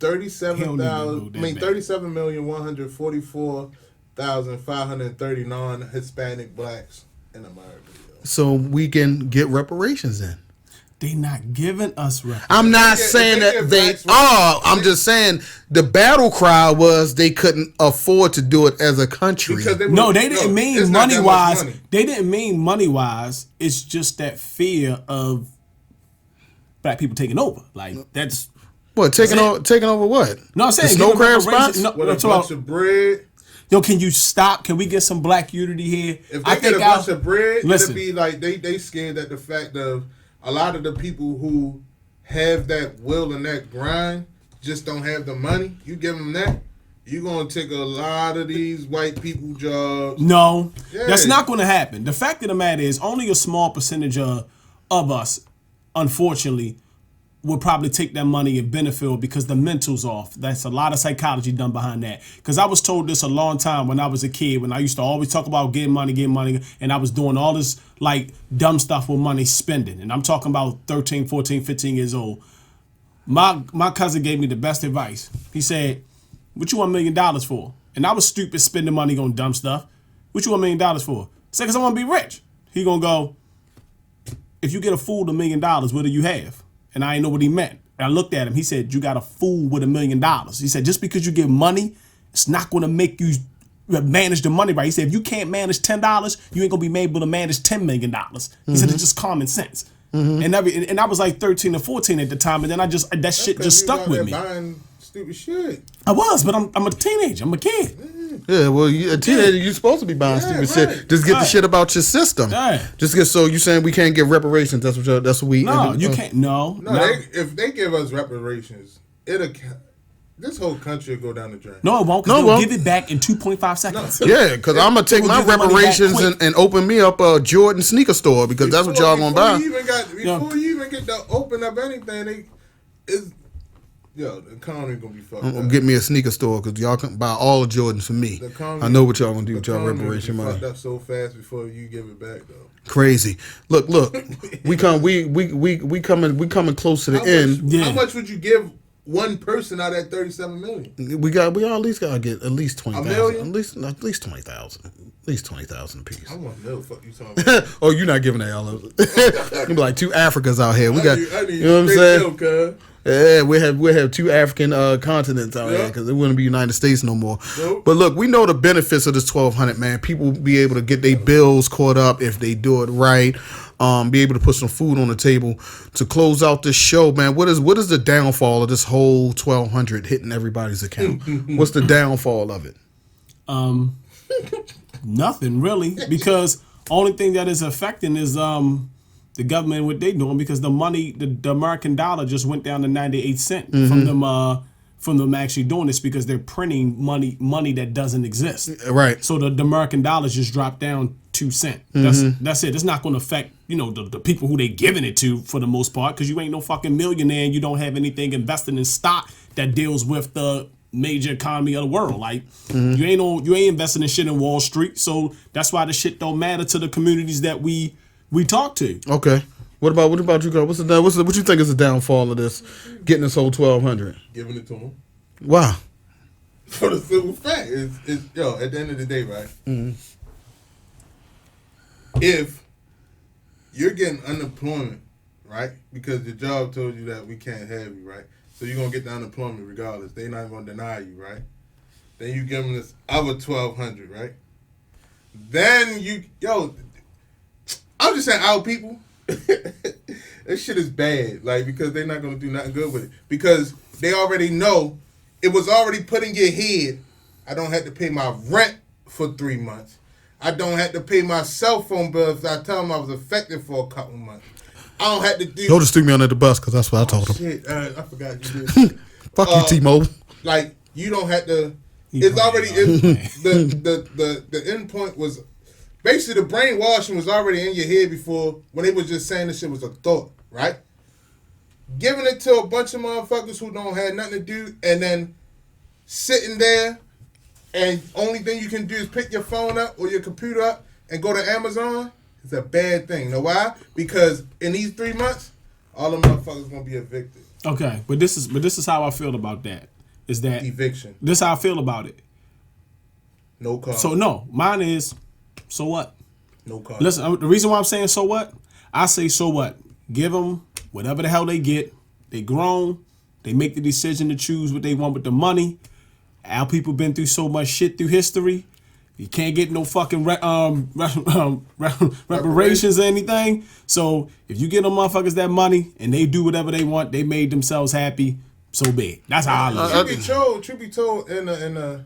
saying? 37,144,539 Hispanic blacks in America. So we can get reparations in. They not giving us reparations. I'm not saying that they are. I'm just saying the battle cry was they couldn't afford to do it as a country. They didn't mean money wise. They didn't mean money wise. It's just that fear of black people taking over. Like that's what taking over what? No, I'm saying the snow crab spots. No, with a bunch of bread. Yo, can you stop? Can we get some black unity here? If they get a bunch of bread, it'll be like they scared at the fact of a lot of the people who have that will and that grind just don't have the money. You give them that, you're going to take a lot of these white people jobs. No, that's not going to happen. The fact of the matter is only a small percentage of us, unfortunately, will probably take that money and benefit because the mental's off. That's a lot of psychology done behind that. Because I was told this a long time when I was a kid, when I used to always talk about getting money, and I was doing all this like dumb stuff with money spending. And I'm talking about 13, 14, 15 years old. My cousin gave me the best advice. He said, What you want $1 million for? And I was stupid spending money on dumb stuff. What you want $1 million for? Say, because I want to be rich. He gonna go, if you get a fool $1 million, what do you have? And I ain't know what he meant. And I looked at him. He said, you got a fool with $1 million. He said, just because you get money, it's not going to make you manage the money right. He said, if you can't manage $10, you ain't going to be able to manage $10 million. He said, it's just common sense. And I was like 13 or 14 at the time. And then that shit just stuck with me. Buying stupid shit. I was, but I'm a teenager. I'm a kid. Yeah, well, a teenager, you're supposed to be buying stupid shit. Just get the shit about your system. Just get, so you saying we can't get reparations? That's what we. No, you can't. No. If they give us reparations, this whole country will go down the drain. No, it won't. They'll give it back in 2.5 seconds. No. Yeah, because I'm gonna take my reparations and open me up a Jordan sneaker store because that's what y'all gonna buy. Before you even get to open up anything, the economy gonna be fucked up. Get me a sneaker store because y'all can buy all the Jordans for me. I know what y'all gonna do with y'all reparation money. Fucked up so fast before you give it back though. Crazy. Look, we coming close to the end. How much would you give one person out of that 37 million? We at least gotta get at least 20,000. $1 million? At least 20,000. At least 20,000 a piece. I want to know what the fuck you talking about. Oh, you're not giving that all of it. You be like 2 Africas out here. We got I need you know what I'm saying? Milk, yeah, we have 2 African continents out here because it wouldn't be United States no more. Nope. But look, we know the benefits of this 1,200, man. People be able to get their bills caught up if they do it right. Be able to put some food on the table. To close out this show, man, what is the downfall of this whole 1,200 hitting everybody's account? What's the downfall of it? Nothing really, because only thing that is affecting is the government, what they doing, because the money, the American dollar just went down to 98 cents from them actually doing this, because they're printing money that doesn't exist. Right. So the American dollar just dropped down 2 cents. That's it. It's not going to affect the people who they giving it to for the most part, because you ain't no fucking millionaire and you don't have anything invested in stock that deals with the major economy of the world. Like you ain't investing in shit in Wall Street. So that's why the shit don't matter to the communities that we talk to. Okay. What about you, girl? What you think is the downfall of this, getting this whole 1,200? Giving it to them. Wow. For the simple fact, it's at the end of the day, right? If you're getting unemployment, right, because the job told you that we can't have you, right, so you're gonna get the unemployment regardless. They're not gonna deny you, right? Then you give them this other 1,200, right? Then I'm just saying, our people, this shit is bad, like, because they're not gonna do nothing good with it, because they already know it was already put in your head. I don't have to pay my rent for 3 months. I don't have to pay my cell phone bill if I tell them I was affected for a couple months. I don't have to do. You'll just stick me under the bus because that's what I told him. Shit, I forgot you did. Fuck you, T-Mobile. Like, you don't have to. It's already the end point was basically the brainwashing was already in your head before, when they was just saying this shit was a thought, right? Giving it to a bunch of motherfuckers who don't have nothing to do, and then sitting there, and only thing you can do is pick your phone up or your computer up and go to Amazon. It's a bad thing. You know why? Because in these 3 months, all the motherfuckers gonna be evicted. Okay, but this is how I feel about that. Is that eviction? This is how I feel about it. No car. So no, mine is, so what? No car. Listen, the reason why I'm saying so what, I say so what. Give them whatever the hell they get. They grown. They make the decision to choose what they want with the money. Our people been through so much shit through history. You can't get no fucking reparations or anything. So if you get them motherfuckers that money and they do whatever they want, they made themselves happy. So big. That's how I look. Truth be told, in a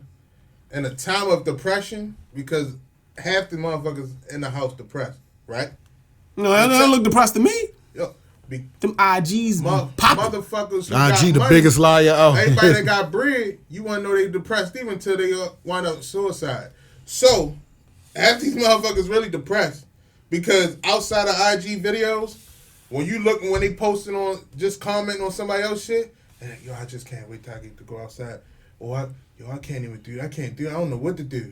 time of depression, because half the motherfuckers in the house depressed, right? No, they don't look depressed to me. Yo, them IGs, motherfuckers. IG, the biggest liar out. Everybody that got bread, you want to know they depressed even until they wind up suicide. So, half these motherfuckers really depressed, because outside of IG videos, when they posting on, just commenting on somebody else's shit, and like, yo, I just can't wait till I get to go outside. Or I can't even do it. I can't do it. I don't know what to do.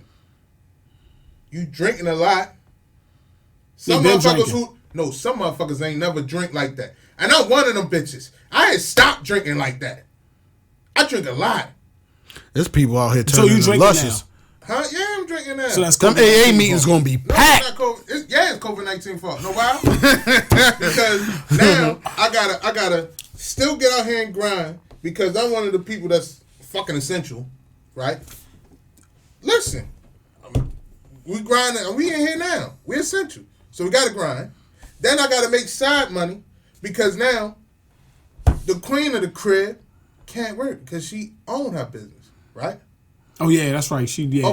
You drinking a lot. Some motherfuckers ain't never drink like that. And I'm one of them bitches. I had stopped drinking like that. I drink a lot. There's people out here turning into luscious. Huh? Yeah, I'm drinking now. So that's them AA meetings gonna be packed. It's COVID-19 fault. Know why? Because now I gotta still get out here and grind because I'm one of the people that's fucking essential, right? Listen, we grinding and we in here now. We're essential, so we gotta grind. Then I gotta make side money because now the queen of the crib can't work because she owned her business, right? Oh yeah, that's right. She did.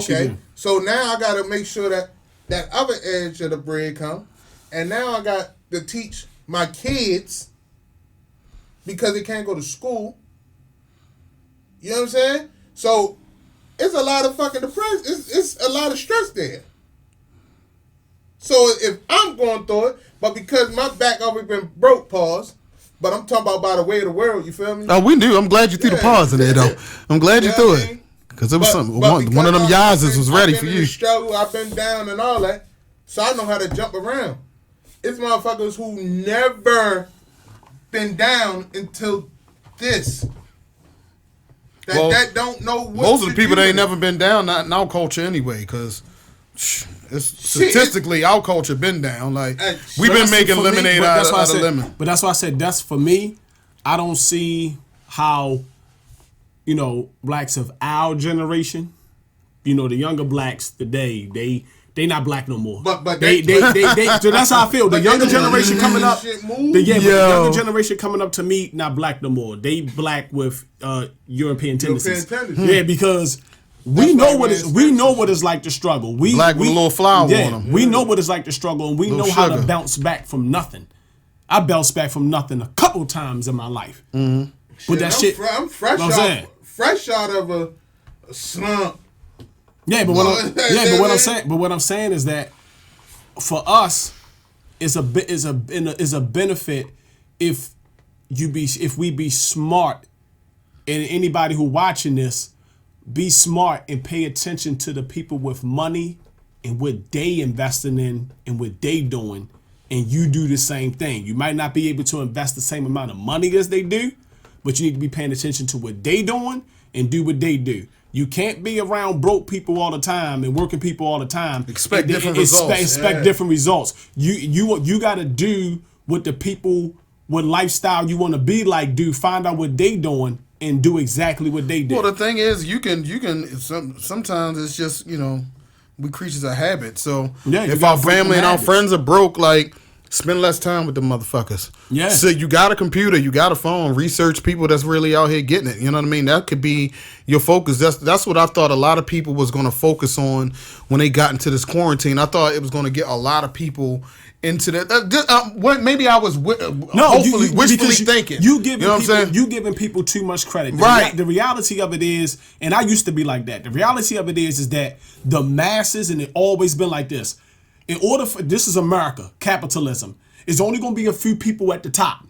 So now I got to make sure that other edge of the bread come, and now I got to teach my kids because they can't go to school. You know what I'm saying? So it's a lot of fucking depression. It's a lot of stress there. So if I'm going through it, but because my back always been broke, pause. But I'm talking about by the way of the world. You feel me? Oh, we do. I'm glad you threw the pause in there, though. I'm glad you threw it. Because it was something. One of them Yaz's was ready for you. In struggle, I've been down and all that, so I know how to jump around. It's motherfuckers who never been down until this. That don't know what most of the people that ain't never been down, not in our culture anyway, because statistically our culture been down. Like we've been making lemonade out of lemon. But that's why I said that's for me. I don't see how. Blacks of our generation, the younger blacks today, they not black no more. But they so that's how I feel. The younger generation coming up, the younger generation coming up to me, not black no more. They black with European tendencies. Yeah, because we know what it's like to struggle. Black with a little flour on them. We know what it's like to struggle, and we know how to bounce back from nothing. I bounced back from nothing a couple times in my life. Mm-hmm. But that shit, I'm fresh out of a slump. Yeah, but what I'm saying is that for us, is a benefit if we be smart, and anybody who watching this, be smart and pay attention to the people with money and what they investing in and what they doing, and you do the same thing. You might not be able to invest the same amount of money as they do, but you need to be paying attention to what they doing and do what they do. You can't be around broke people all the time and working people all the time. Expect different results. You got to do what the people, what lifestyle you want to be like do. Find out what they doing and do exactly what they do. Well, the thing is, you can. Sometimes it's just we creatures of habit. So if our family and our friends are broke, like. Spend less time with the motherfuckers. Yeah. So you got a computer, you got a phone, research people that's really out here getting it. You know what I mean? That could be your focus. That's what I thought a lot of people was going to focus on when they got into this quarantine. I thought it was going to get a lot of people into that. Maybe I was hopefully wishfully thinking. You giving people too much credit. Right. The reality of it is, and I used to be like that. The reality of it is that the masses, and it always been like this. In order for this is America, capitalism. It's only going to be a few people at the top.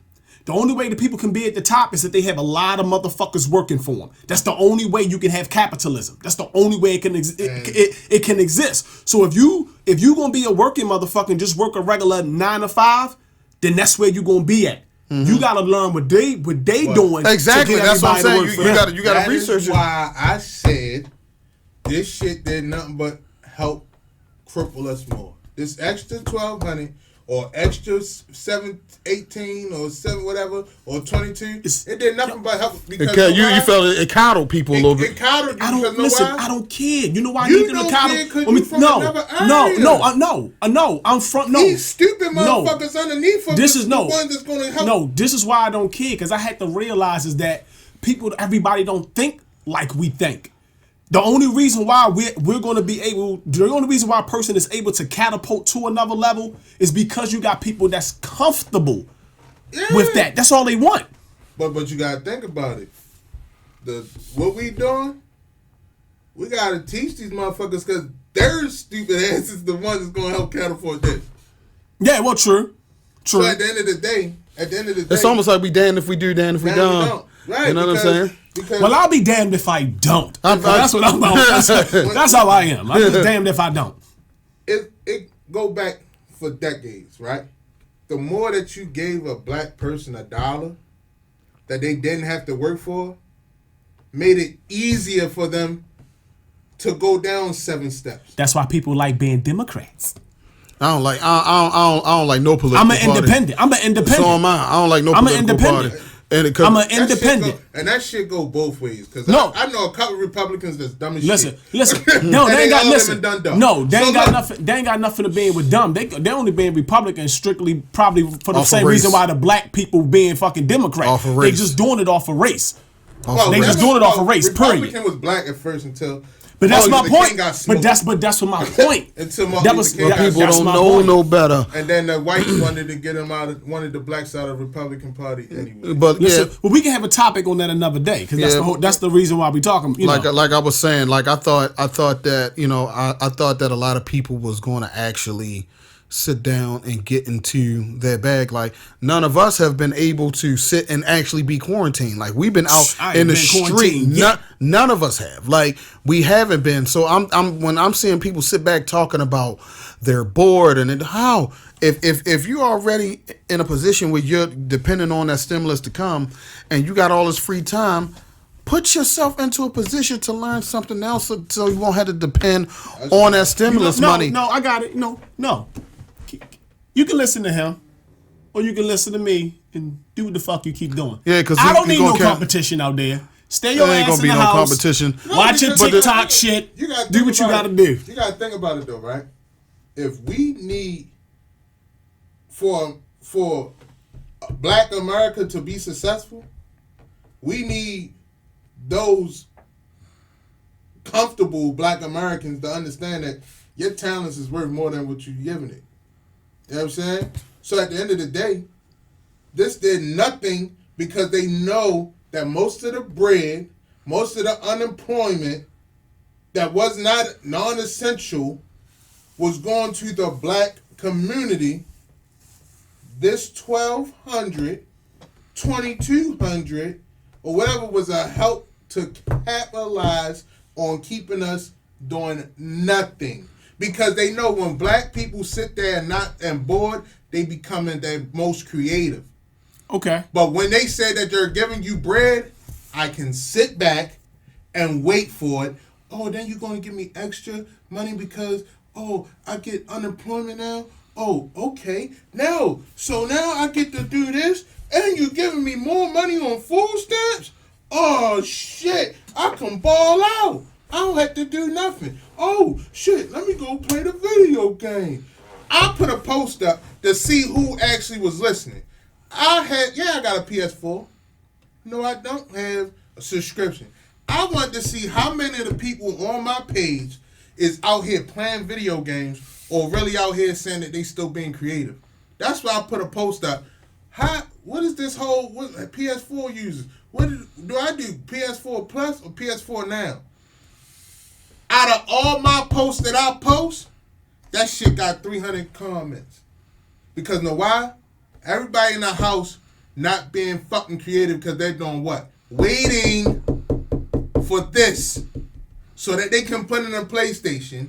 The only way the people can be at the top is that they have a lot of motherfuckers working for them. That's the only way you can have capitalism. That's the only way it can exist. So if you gonna be a working motherfucker and just work a regular 9 to 5, then that's where you gonna be at. Mm-hmm. You gotta learn what they doing. Exactly. That's what I'm saying. You gotta research it. Why I said this shit did nothing but help cripple us more. This extra 1,200 or extra 718 or 7 whatever or 22, it did nothing but help because you felt it coddled people a little bit. It coddled you. I don't care. You know why I need them to coddle? No. I'm from These stupid motherfuckers underneath us. This is the ones that's going to help. No, this is why I don't care, because I had to realize is that everybody don't think like we think. The only reason why we're going to be able, the only reason why a person is able to catapult to another level is because you got people that's comfortable with that. That's all they want. But you got to think about it. What we doing, we got to teach these motherfuckers because their stupid ass is the ones that's going to help catapult this. Yeah, well, true. So at the end of the day, it's almost like we damned if we do, damned if we don't. Right, you know what I'm saying? Well, I'll be damned if I don't. That's what I'm about. That's how I am. I'm just damned if I don't. It go back for decades, right? The more that you gave a black person $1 that they didn't have to work for, made it easier for them to go down 7 steps. That's why people like being Democrats. I don't like no political I'm an party. independent. So am I. I don't like no political party. I'm an independent. And that shit go both ways. Because I know a couple Republicans that's dumb as shit. Listen. No, they ain't got listen. No, they ain't got nothing. They ain't got nothing to being with dumb. They only being Republicans strictly probably for the same reason why the black people being fucking Democrat. They just doing it off of race. They just doing it off of race. Republican was black at first until. But that's my point. But that's what my point. Until people don't know no better. And then the whites wanted to get him out. Wanted the blacks out of the Republican Party anyway. But listen, well, we can have a topic on that another day because that's the reason why we talking. Like I was saying, like I thought that I thought that a lot of people was going to actually sit down and get into their bag. Like none of us have been able to sit and actually be quarantined. Like we've been out in the street. None of us have. Like we haven't been. So I'm when I'm seeing people sit back talking about they're bored and how if you're already in a position where you're depending on that stimulus to come and you got all this free time, put yourself into a position to learn something else so you won't have to depend on that stimulus money. No, I got it. No. You can listen to him, or you can listen to me and do what the fuck you keep doing. Yeah, because I don't need no competition out there. Stay your ass in the house. Competition. Watch your TikTok shit. Do what you gotta do. You gotta think about it though, right? If we need for Black America to be successful, we need those comfortable Black Americans to understand that your talents is worth more than what you're giving it. You know what I'm saying? So at the end of the day, this did nothing because they know that most of the bread, most of the unemployment that was not non-essential was going to the black community. This $1,200, $2,200, or whatever was a help to capitalize on keeping us doing nothing. Because they know when black people sit there and bored, they becoming their most creative. Okay. But when they say that they're giving you bread, I can sit back and wait for it. Oh, then you're going to give me extra money because, I get unemployment now? Oh, okay. No. So now I get to do this and you're giving me more money on food stamps? Oh, shit. I can ball out. I don't have to do nothing. Oh, shit, let me go play the video game. I put a post up to see who actually was listening. I got a PS4. No, I don't have a subscription. I want to see how many of the people on my page is out here playing video games or really out here saying that they still being creative. That's why I put a post up. What is this whole PS4 users? What do I do? PS4 Plus or PS4 Now? Out of all my posts that I post, that shit got 300 comments. Because know why? Everybody in the house not being fucking creative because they're doing what? Waiting for this so that they can put in a PlayStation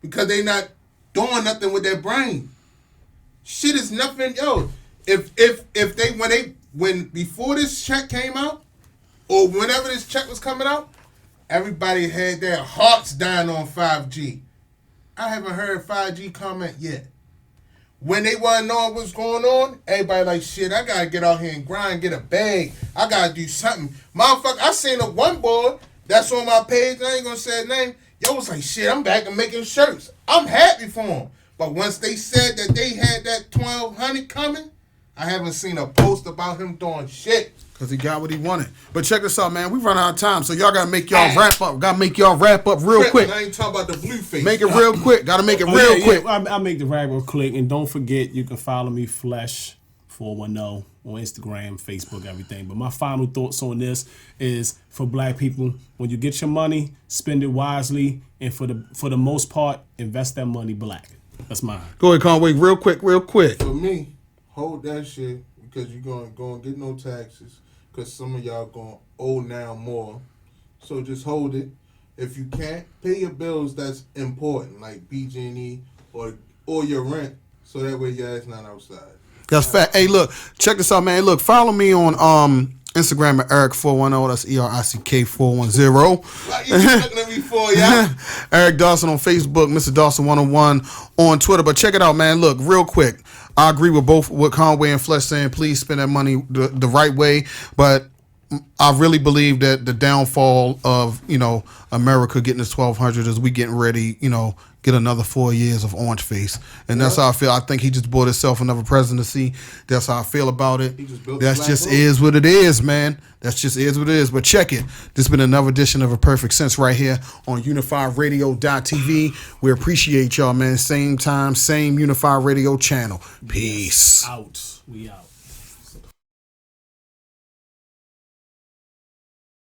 because they not doing nothing with their brain. Shit is nothing. Yo, when before this check came out or whenever this check was coming out, everybody had their hearts dying on 5G. I haven't heard 5G comment yet. When they wasn't knowing what's going on, everybody like, shit, I gotta get out here and grind, get a bag. I gotta do something. Motherfucker, I seen a one boy that's on my page, I ain't gonna say his name. Yo was like, shit, I'm back and making shirts. I'm happy for him. But once they said that they had that 1,200 coming, I haven't seen a post about him doing shit. Because he got what he wanted. But check this out, man. We run out of time, so y'all got to make y'all wrap up. Got to make y'all wrap up real quick. I ain't talking about the blue face. Make it real quick. Got to make it real quick. Yeah. I'll make the wrap real quick. And don't forget, you can follow me, Flesh410, on Instagram, Facebook, everything. But my final thoughts on this is for black people, when you get your money, spend it wisely. And for the most part, invest that money black. That's mine. Go ahead, Conway. Real quick. For me, hold that shit because you're going to go and get no taxes. Because some of y'all going to owe now more. So just hold it. If you can't, pay your bills that's important, like BG&E or your rent, so that way your ass not outside. That's fact. Hey, look, check this out, man. Look, follow me on Instagram at Eric410. That's ERICK410. What you looking at me for, y'all? Eric Dawson on Facebook, Mr. Dawson 101 on Twitter. But check it out, man. Look, real quick. I agree with both what Conway and Flesh saying. Please spend that money the right way. But I really believe that the downfall of, America getting this 1200 is we getting ready, get another 4 years of orange face. And that's how I feel. I think he just bought himself another presidency. That's how I feel about it. That just is what it is, man. That just is what it is. But check it. This has been another edition of A Perfect Sense right here on UnifiedRadio.tv. We appreciate y'all, man. Same time, same Unified Radio channel. Peace. Out. We out.